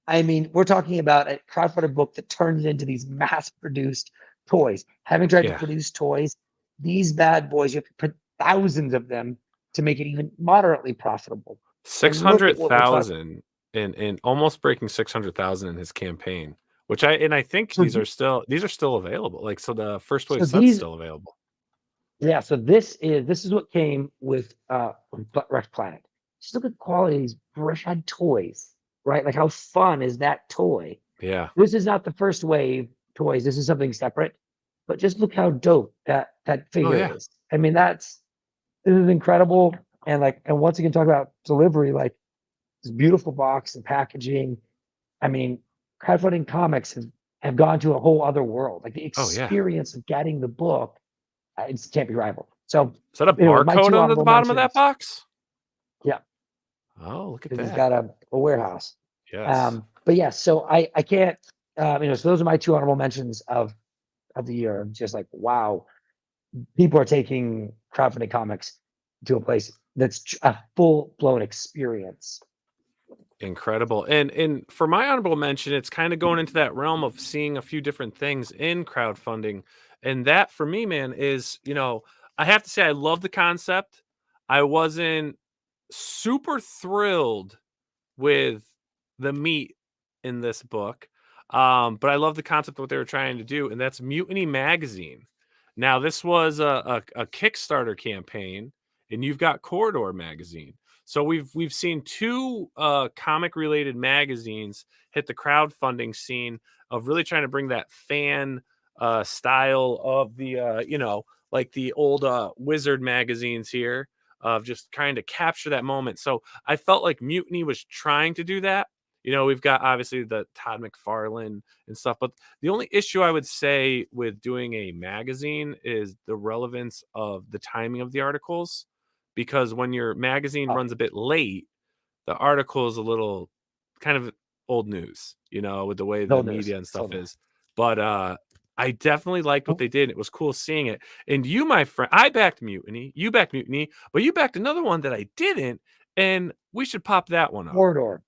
I mean, we're talking about a crowdfunded book that turns into these mass-produced toys. Having tried to produce toys, these bad boys, you have to put thousands of them to make it even moderately profitable. 600,000 and almost breaking 600,000 in his campaign, which I think these are still available. Like, so the first wave set's still available. Yeah, so this is what came with Rex Planet. Just look at the quality of these brand toys, right? Like, how fun is that toy? Yeah. This is not the first wave toys. This is something separate. But just look how dope that figure is. I mean, this is incredible. And once again, talk about delivery, like this beautiful box and packaging. I mean, crowdfunding comics have gone to a whole other world. Like the experience of getting the book, it can't be rivaled. So is that a barcode on the bottom of that box? Yeah. Oh, look at that. He's got a warehouse. Yes. But yeah, so I can't, so those are my 2 honorable mentions of the year. Just like, wow, people are taking crowdfunding comics to a place that's a full-blown experience. Incredible. And for my honorable mention, it's kind of going into that realm of seeing a few different things in crowdfunding. And that for me, man, is, I have to say I love the concept. I wasn't super thrilled with the meat in this book. But I love the concept of what they were trying to do, and that's Mutiny Magazine. Now, this was a Kickstarter campaign, and you've got Corridor Magazine. So we've seen 2 comic related magazines hit the crowdfunding scene of really trying to bring that fan style of the like the old Wizard magazines here, of just trying to capture that moment. So I felt like Mutiny was trying to do that. We've got obviously the Todd McFarlane and stuff, but the only issue I would say with doing a magazine is the relevance of the timing of the articles, because when your magazine runs a bit late, the article is a little kind of old news, with the way the media and stuff is. But I definitely liked what they did. It was cool seeing it. And you, my friend, I backed Mutiny. You backed Mutiny, but you backed another one that I didn't, and we should pop that one up. Corridor.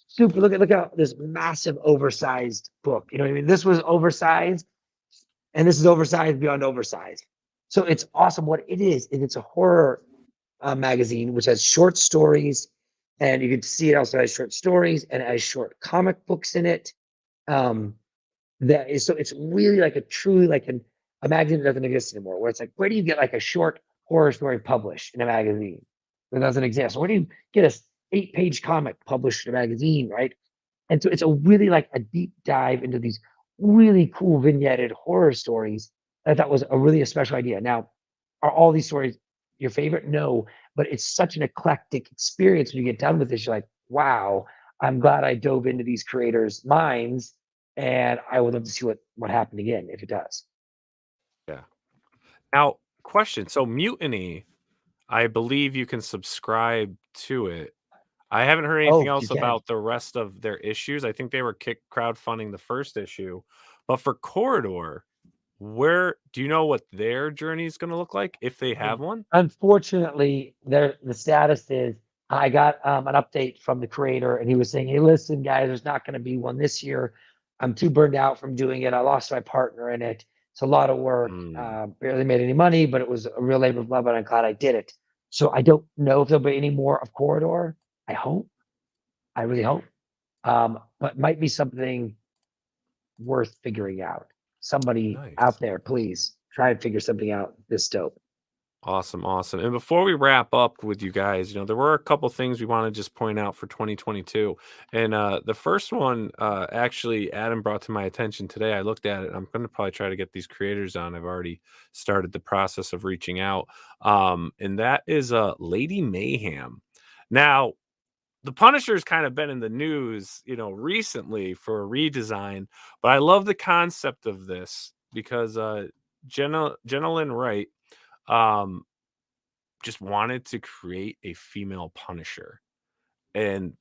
Super. Look out this massive oversized book. You know what I mean? This was oversized, and this is oversized beyond oversized. So it's awesome. What it is it's a horror magazine which has short stories, and you can see it also has short stories and it has short comic books in it. So it's really like a truly like a magazine that doesn't exist anymore. Where it's like, where do you get like a short horror story published in a magazine that doesn't exist? Where do you get a 8-page comic published in a magazine, right? And so it's a really like a deep dive into these really cool vignetted horror stories. I thought was a special idea. Now, are all these stories your favorite? No, but it's such an eclectic experience when you get done with this. You're like, wow, I'm glad I dove into these creators' minds, and I would love to see what happened again if it does. Yeah. Now, question. So Mutiny, I believe you can subscribe to it. I haven't heard anything else about the rest of their issues. I think they were crowdfunding the first issue. But for Corridor, where do you know what their journey is going to look like if they have one? Unfortunately, the status is I got an update from the creator, and he was saying, "Hey, listen, guys, there's not going to be one this year. I'm too burned out from doing it. I lost my partner in it. It's a lot of work. Barely made any money, but it was a real labor of love, and I'm glad I did it." So I don't know if there'll be any more of Corridor. I hope. I really hope. But might be something worth figuring out. Somebody out there, please try and figure something out this dope. Awesome. And before we wrap up with you guys, there were a couple things we want to just point out for 2022. And the first one, actually, Adam brought to my attention today. I looked at it. I'm going to probably try to get these creators on. I've already started the process of reaching out. And that is Lady Mayhem. Now, the Punisher's kind of been in the news, recently for a redesign, but I love the concept of this because Jenna Lynn Wright just wanted to create a female Punisher. And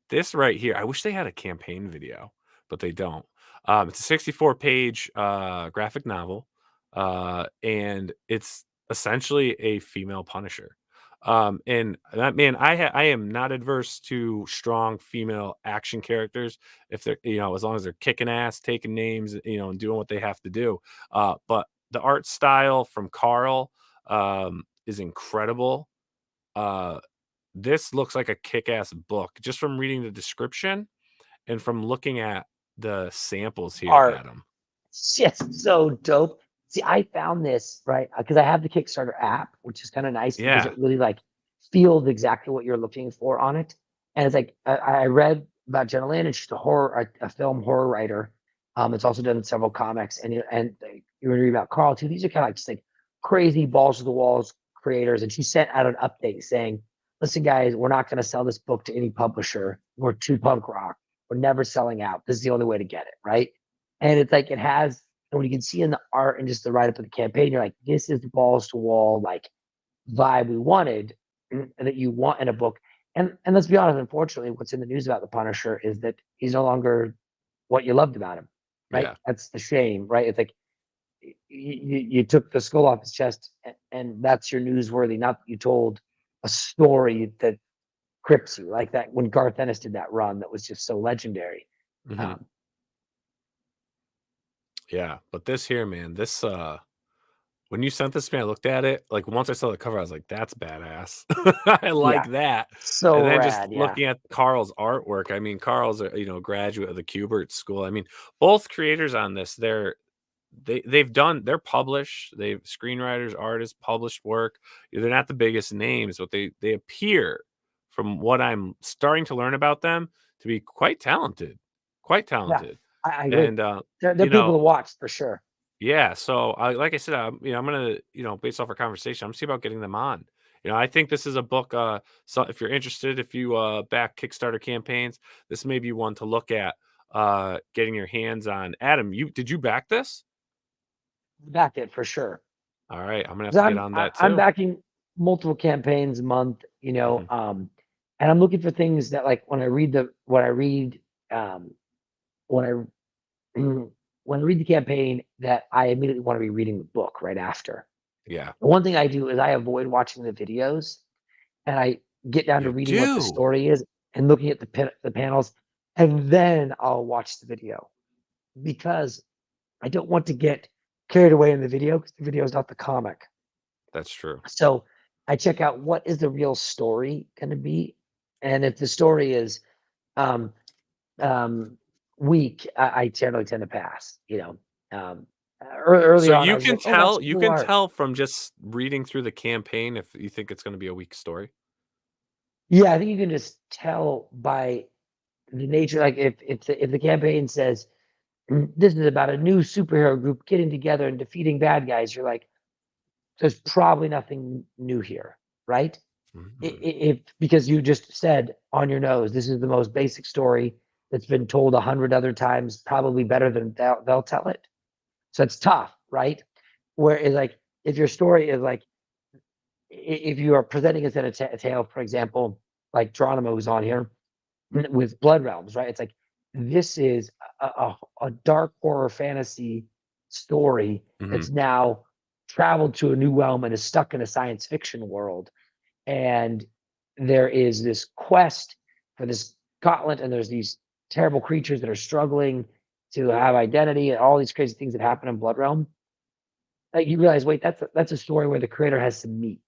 this right here, I wish they had a campaign video, but they don't. It's a 64-page graphic novel, and it's essentially a female Punisher. And that, man, I am not adverse to strong female action characters if they're, as long as they're kicking ass, taking names, and doing what they have to do. But the art style from Carl is incredible. This looks like a kick-ass book just from reading the description and from looking at the samples here, Adam. Yes, so dope. See, I found this, right, because I have the Kickstarter app, which is kind of nice because it really like feels exactly what you're looking for on it. And it's like I read about Jenna Lynn, and she's a film horror writer. It's also done several comics, and you read about Carl too. These are kind of like just like crazy balls to the walls creators, and she sent out an update saying, listen, guys, we're not going to sell this book to any publisher. We're too punk rock. We're never selling out. This is the only way to get it, right? And it's like it has, and when you can see in the art and just the write up of the campaign, you're like, this is the balls to wall like vibe we wanted and that you want in a book. And let's be honest, unfortunately, what's in the news about the Punisher is that he's no longer what you loved about him, right? Yeah. That's the shame, right? It's like you took the skull off his chest, and that's your newsworthy. Not that you told a story that grips you like that when Garth Ennis did that run that was just so legendary. Mm-hmm. Yeah, but this here, man, this when you sent this to me, I looked at it. Like once I saw the cover, I was like, "That's badass." I like that. So And then rad, just looking at Carl's artwork, I mean, Carl's a graduate of the Kubert School. I mean, both creators on this, they're published. They've screenwriters, artists, published work. They're not the biggest names, but they appear, from what I'm starting to learn about them, to be quite talented. Quite talented. Yeah, I agree. And they're people to watch for sure. yeah, so like I said, I'm gonna, based off our conversation, I'm see about getting them on. I think this is a book. So if you're interested, if you back Kickstarter campaigns, this may be one to look at. Getting your hands on. Adam, did you back this? Back it for sure. All right, I'm gonna have to get on that too. I'm backing multiple campaigns a month, and I'm looking for things that, like, when I read the campaign, that I immediately want to be reading the book right after. Yeah. One thing I do is I avoid watching the videos, and I get down to reading what the story is and looking at the panels, and then I'll watch the video, because I don't want to get carried away in the video, because the video is not the comic. That's true. So I check out what is the real story going to be, and if the story is weak, I generally tend to pass. Early So on, you can tell from just reading through the campaign if you think it's going to be a weak story. Yeah, I think you can just tell by the nature. Like if the campaign says this is about a new superhero group getting together and defeating bad guys, you're like, there's probably nothing new here, right? Mm-hmm. Because you just said on your nose, this is the most basic story that's been told 100 other times, probably better than they'll tell it. So it's tough, right? Whereas, like, if your story is like, if you are presenting us in a tale, for example, like Geronimo who's on here with Blood Realms, right? It's like, this is a dark horror fantasy story that's now traveled to a new realm and is stuck in a science fiction world. And there is this quest for this gauntlet, and there's these terrible creatures that are struggling to have identity, and all these crazy things that happen in Blood Realm. Like, you realize, wait, that's a story where the creator has to meet.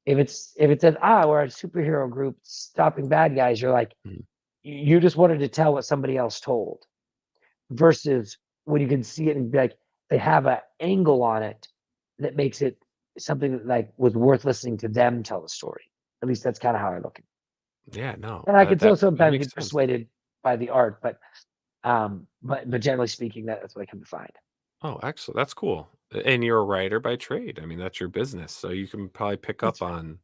If it says, we're a superhero group stopping bad guys, you're like, you just wanted to tell what somebody else told. Versus when you can see it and be like, they have an angle on it that makes it something that, like, was worth listening to them tell the story. At least that's kind of how I look at it. Yeah, no. And I can still sometimes be persuaded by the art, but generally speaking, that's what I come to find. Oh, excellent. That's cool. And you're a writer by trade. I mean, that's your business, so you can probably pick up on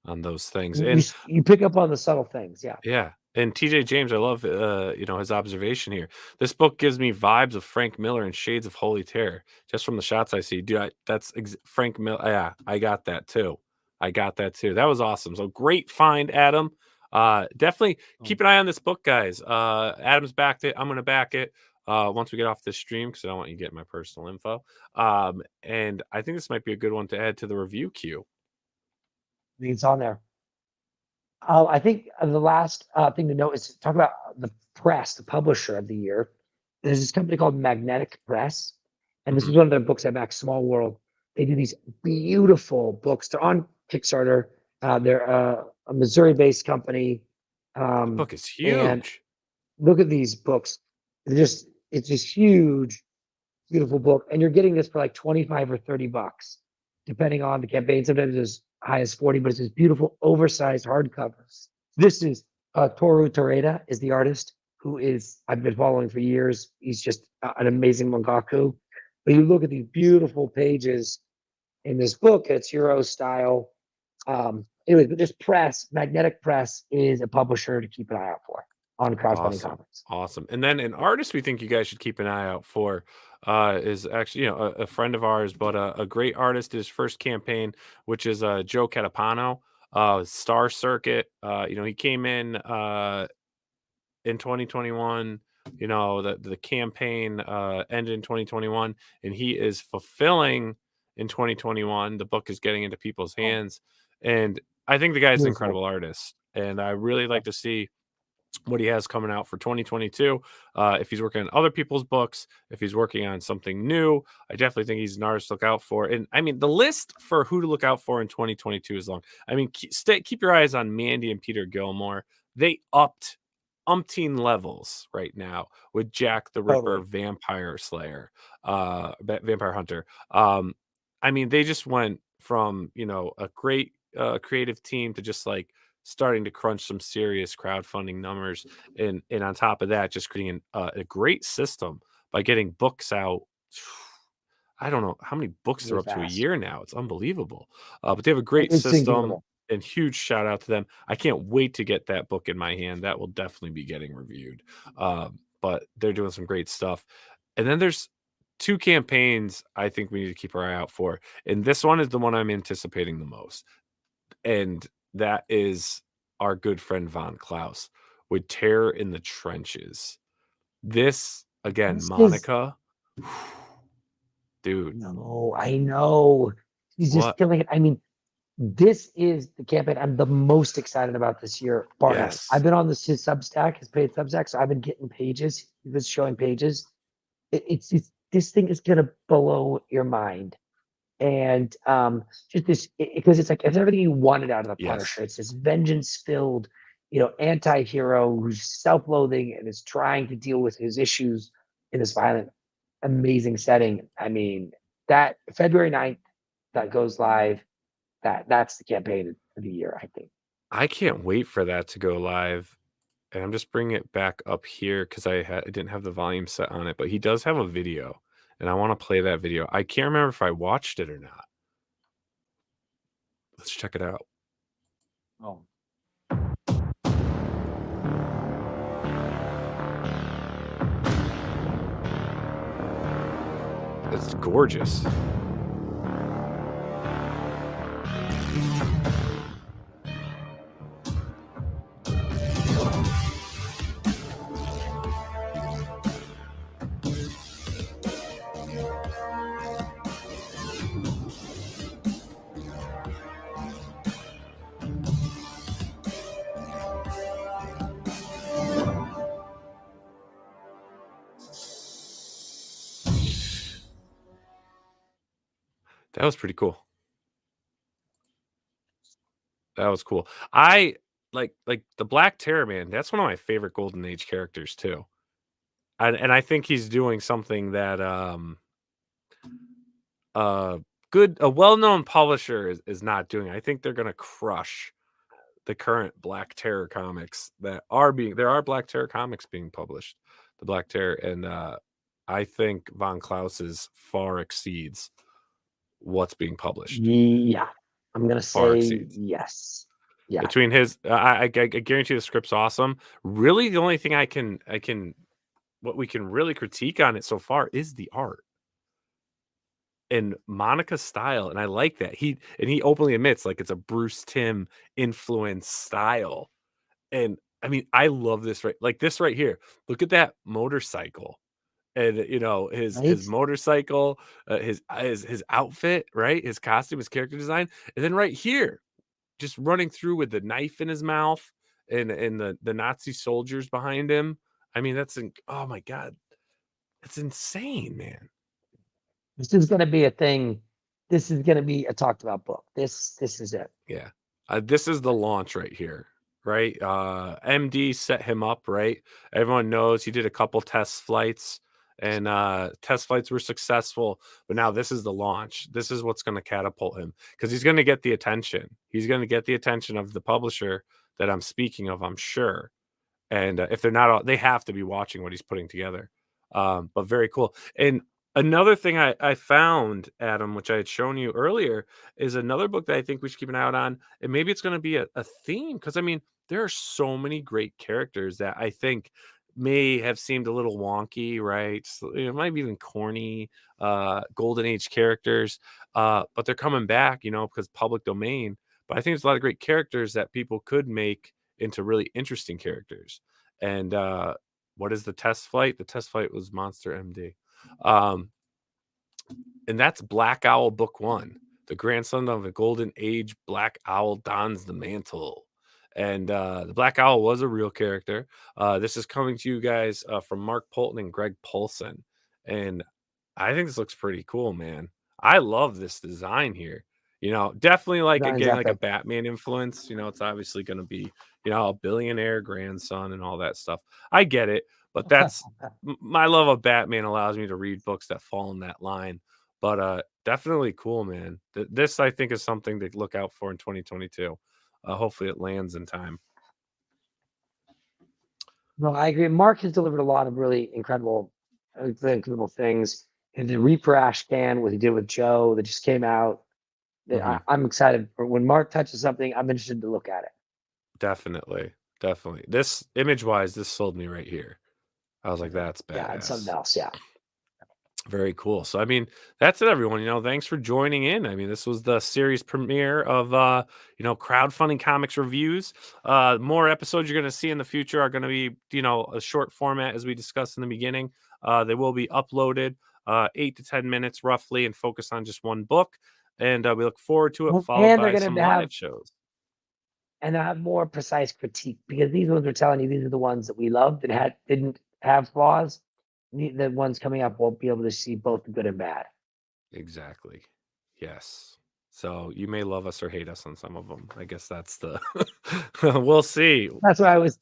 those things. And you pick up on the subtle things, yeah. Yeah. And TJ James, I love his observation here. This book gives me vibes of Frank Miller and shades of Holy Terror, just from the shots I see. Dude, that's Frank Miller. Yeah, I got that too. That was awesome. So great find, Adam. Definitely keep an eye on this book, guys. Adam's backed it. I'm gonna back it once we get off this stream, because I don't want you getting my personal info. And I think this might be a good one to add to the review queue. It's on there. I think the last thing to note is talk about the press, the publisher of the year. There's this company called Magnetic Press, and this is one of their books I back, Small World. They do these beautiful books. They're on Kickstarter. They're a Missouri-based company. The book is huge. Look at these books. It's this huge, beautiful book, and you're getting this for like $25 or $30, depending on the campaign. Sometimes it's as high as 40, but it's this beautiful, oversized hardcovers. This is Toru Toreda is the artist, who I've been following for years. He's just an amazing mangaka. But you look at these beautiful pages in this book, it's Euro style. Anyway, but this press, Magnetic Press, is a publisher to keep an eye out for on Crowdfunding Comics. Awesome. And then an artist we think you guys should keep an eye out for is actually, a friend of ours, but a great artist. His first campaign, which is Joe Catapano, Star Circuit. He came in 2021. The campaign ended in 2021, and he is fulfilling in 2021. The book is getting into people's hands, and I think the guy's an incredible artist, and I really like to see what he has coming out for 2022. If he's working on other people's books, if he's working on something new, I definitely think he's an artist to look out for. And I mean, the list for who to look out for in 2022 is long. I mean, keep your eyes on Mandy and Peter Gilmore. They upped umpteen levels right now with Jack the Ripper, Vampire Slayer, Vampire Hunter. I mean, they just went from a great creative team to just like starting to crunch some serious crowdfunding numbers, and on top of that, just creating a great system by getting books out. I don't know how many books they're up to a year now. It's unbelievable. But they have a great system, and huge shout out to them. I can't wait to get that book in my hand. That will definitely be getting reviewed. But they're doing some great stuff. And then there's 2 campaigns I think we need to keep our eye out for. And this one is the one I'm anticipating the most. And that is our good friend Von Klaus with Terror in the Trenches. This, again, Monica. Dude. No, I know. He's just killing it. I mean, this is the campaign I'm the most excited about this year. Yes. I've been on his Substack, his paid Substack, so I've been getting pages. He was showing pages. It's this thing is gonna blow your mind. And just this, because it's like it's everything you wanted out of the Punisher. It's this vengeance-filled, anti-hero who's self-loathing and is trying to deal with his issues in this violent, amazing setting. I mean, that February 9th, that goes live. That's the campaign of the year, I think. I can't wait for that to go live. And I'm just bringing it back up here because I didn't have the volume set on it, but he does have a video, and I want to play that video. I can't remember if I watched it or not. Let's check it out. Oh. It's gorgeous. That was pretty cool. That was cool. I like the Black Terror, man. That's one of my favorite Golden Age characters too. And I think he's doing something that a well-known publisher is not doing. I think they're gonna crush the current Black Terror comics there are Black Terror comics being published, the Black Terror, and I think Von Klaus's far exceeds what's being published. Yeah, I'm gonna say yes. Yeah, between his, I guarantee the script's awesome. Really, the only thing what we can really critique on it so far is the art and Monica's style, and I like that he openly admits like it's a Bruce Timm influence style, and I mean I love this this right here. Look at that motorcycle. And his motorcycle, his outfit, right? His costume, his character design, and then right here, just running through with the knife in his mouth, and the Nazi soldiers behind him. I mean, oh my god, it's insane, man. This is gonna be a thing. This is gonna be a talked about book. This is it. Yeah, this is the launch right here. Right, MD set him up. Right, everyone knows he did a couple test flights. And test flights were successful, but now this is the launch. This is what's going to catapult him, because he's going to get the attention. He's going to get the attention of the publisher that I'm speaking of, I'm sure. And if they're not, they have to be watching what he's putting together. But very cool. And Another thing I found, Adam, which I had shown you earlier, is another book that I think we should keep an eye out on, and maybe it's going to be a theme, because I mean, there are so many great characters that I think may have seemed a little wonky, right? So, it might be even corny, golden age characters, but they're coming back, because public domain. But I think there's a lot of great characters that people could make into really interesting characters. And what is the test flight? The test flight was Monster MD. And that's Black Owl Book 1. The grandson of a golden age Black Owl dons the mantle. And the Black Owl was a real character. This is coming to you guys from Mark Polton and Greg Polson. And I think this looks pretty cool, man. I love this design here. Definitely again, like a Batman influence. It's obviously going to be, a billionaire grandson and all that stuff. I get it. But that's my love of Batman allows me to read books that fall in that line. But definitely cool, man. This, I think, is something to look out for in 2022. Hopefully it lands in time. No, I agree. Mark has delivered a lot of really incredible things. And the Reaper Ash can, what he did with Joe, that just came out. I'm excited for when Mark touches something. I'm interested to look at it. Definitely. This image-wise, this sold me right here. I was like, that's badass. Yeah, it's something else. Yeah. Very cool. So, I mean, that's it, everyone. Thanks for joining in. I mean, this was the series premiere of, Crowdfunding Comics Reviews. More episodes you're going to see in the future are going to be, a short format, as we discussed in the beginning. They will be uploaded 8 to 10 minutes roughly and focus on just one book. And we look forward to it, followed by some live shows. And I have more precise critique, because these ones are telling you these are the ones that we loved and didn't have flaws. The ones coming up won't be able to see both the good and bad. Exactly. Yes. So you may love us or hate us on some of them. I guess that's the we'll see. That's what I was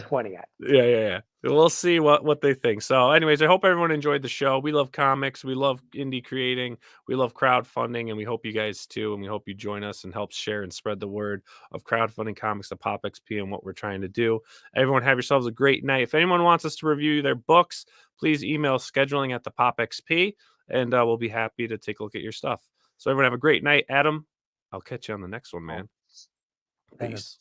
pointing at. Yeah. We'll see what they think. So anyways, I hope everyone enjoyed the show. We love comics. We love indie creating. We love crowdfunding, and we hope you guys too. And we hope you join us and help share and spread the word of crowdfunding comics at Pop XP and what we're trying to do. Everyone have yourselves a great night. If anyone wants us to review their books, please email scheduling at the Pop XP, and we'll be happy to take a look at your stuff. So everyone have a great night. Adam, I'll catch you on the next one, man. Peace.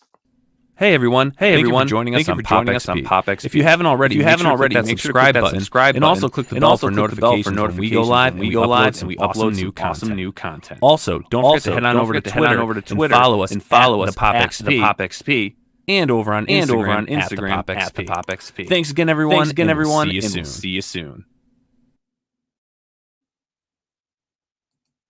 Hey everyone! Thank you for joining us on Pop XP. If you haven't already, make sure to click that subscribe button, and also click the bell for notifications when we go live and we upload some awesome new content. Also, don't forget to head on over to Twitter and follow us at the Pop XP, and over on Instagram at the Pop XP. Thanks again, everyone. See you soon.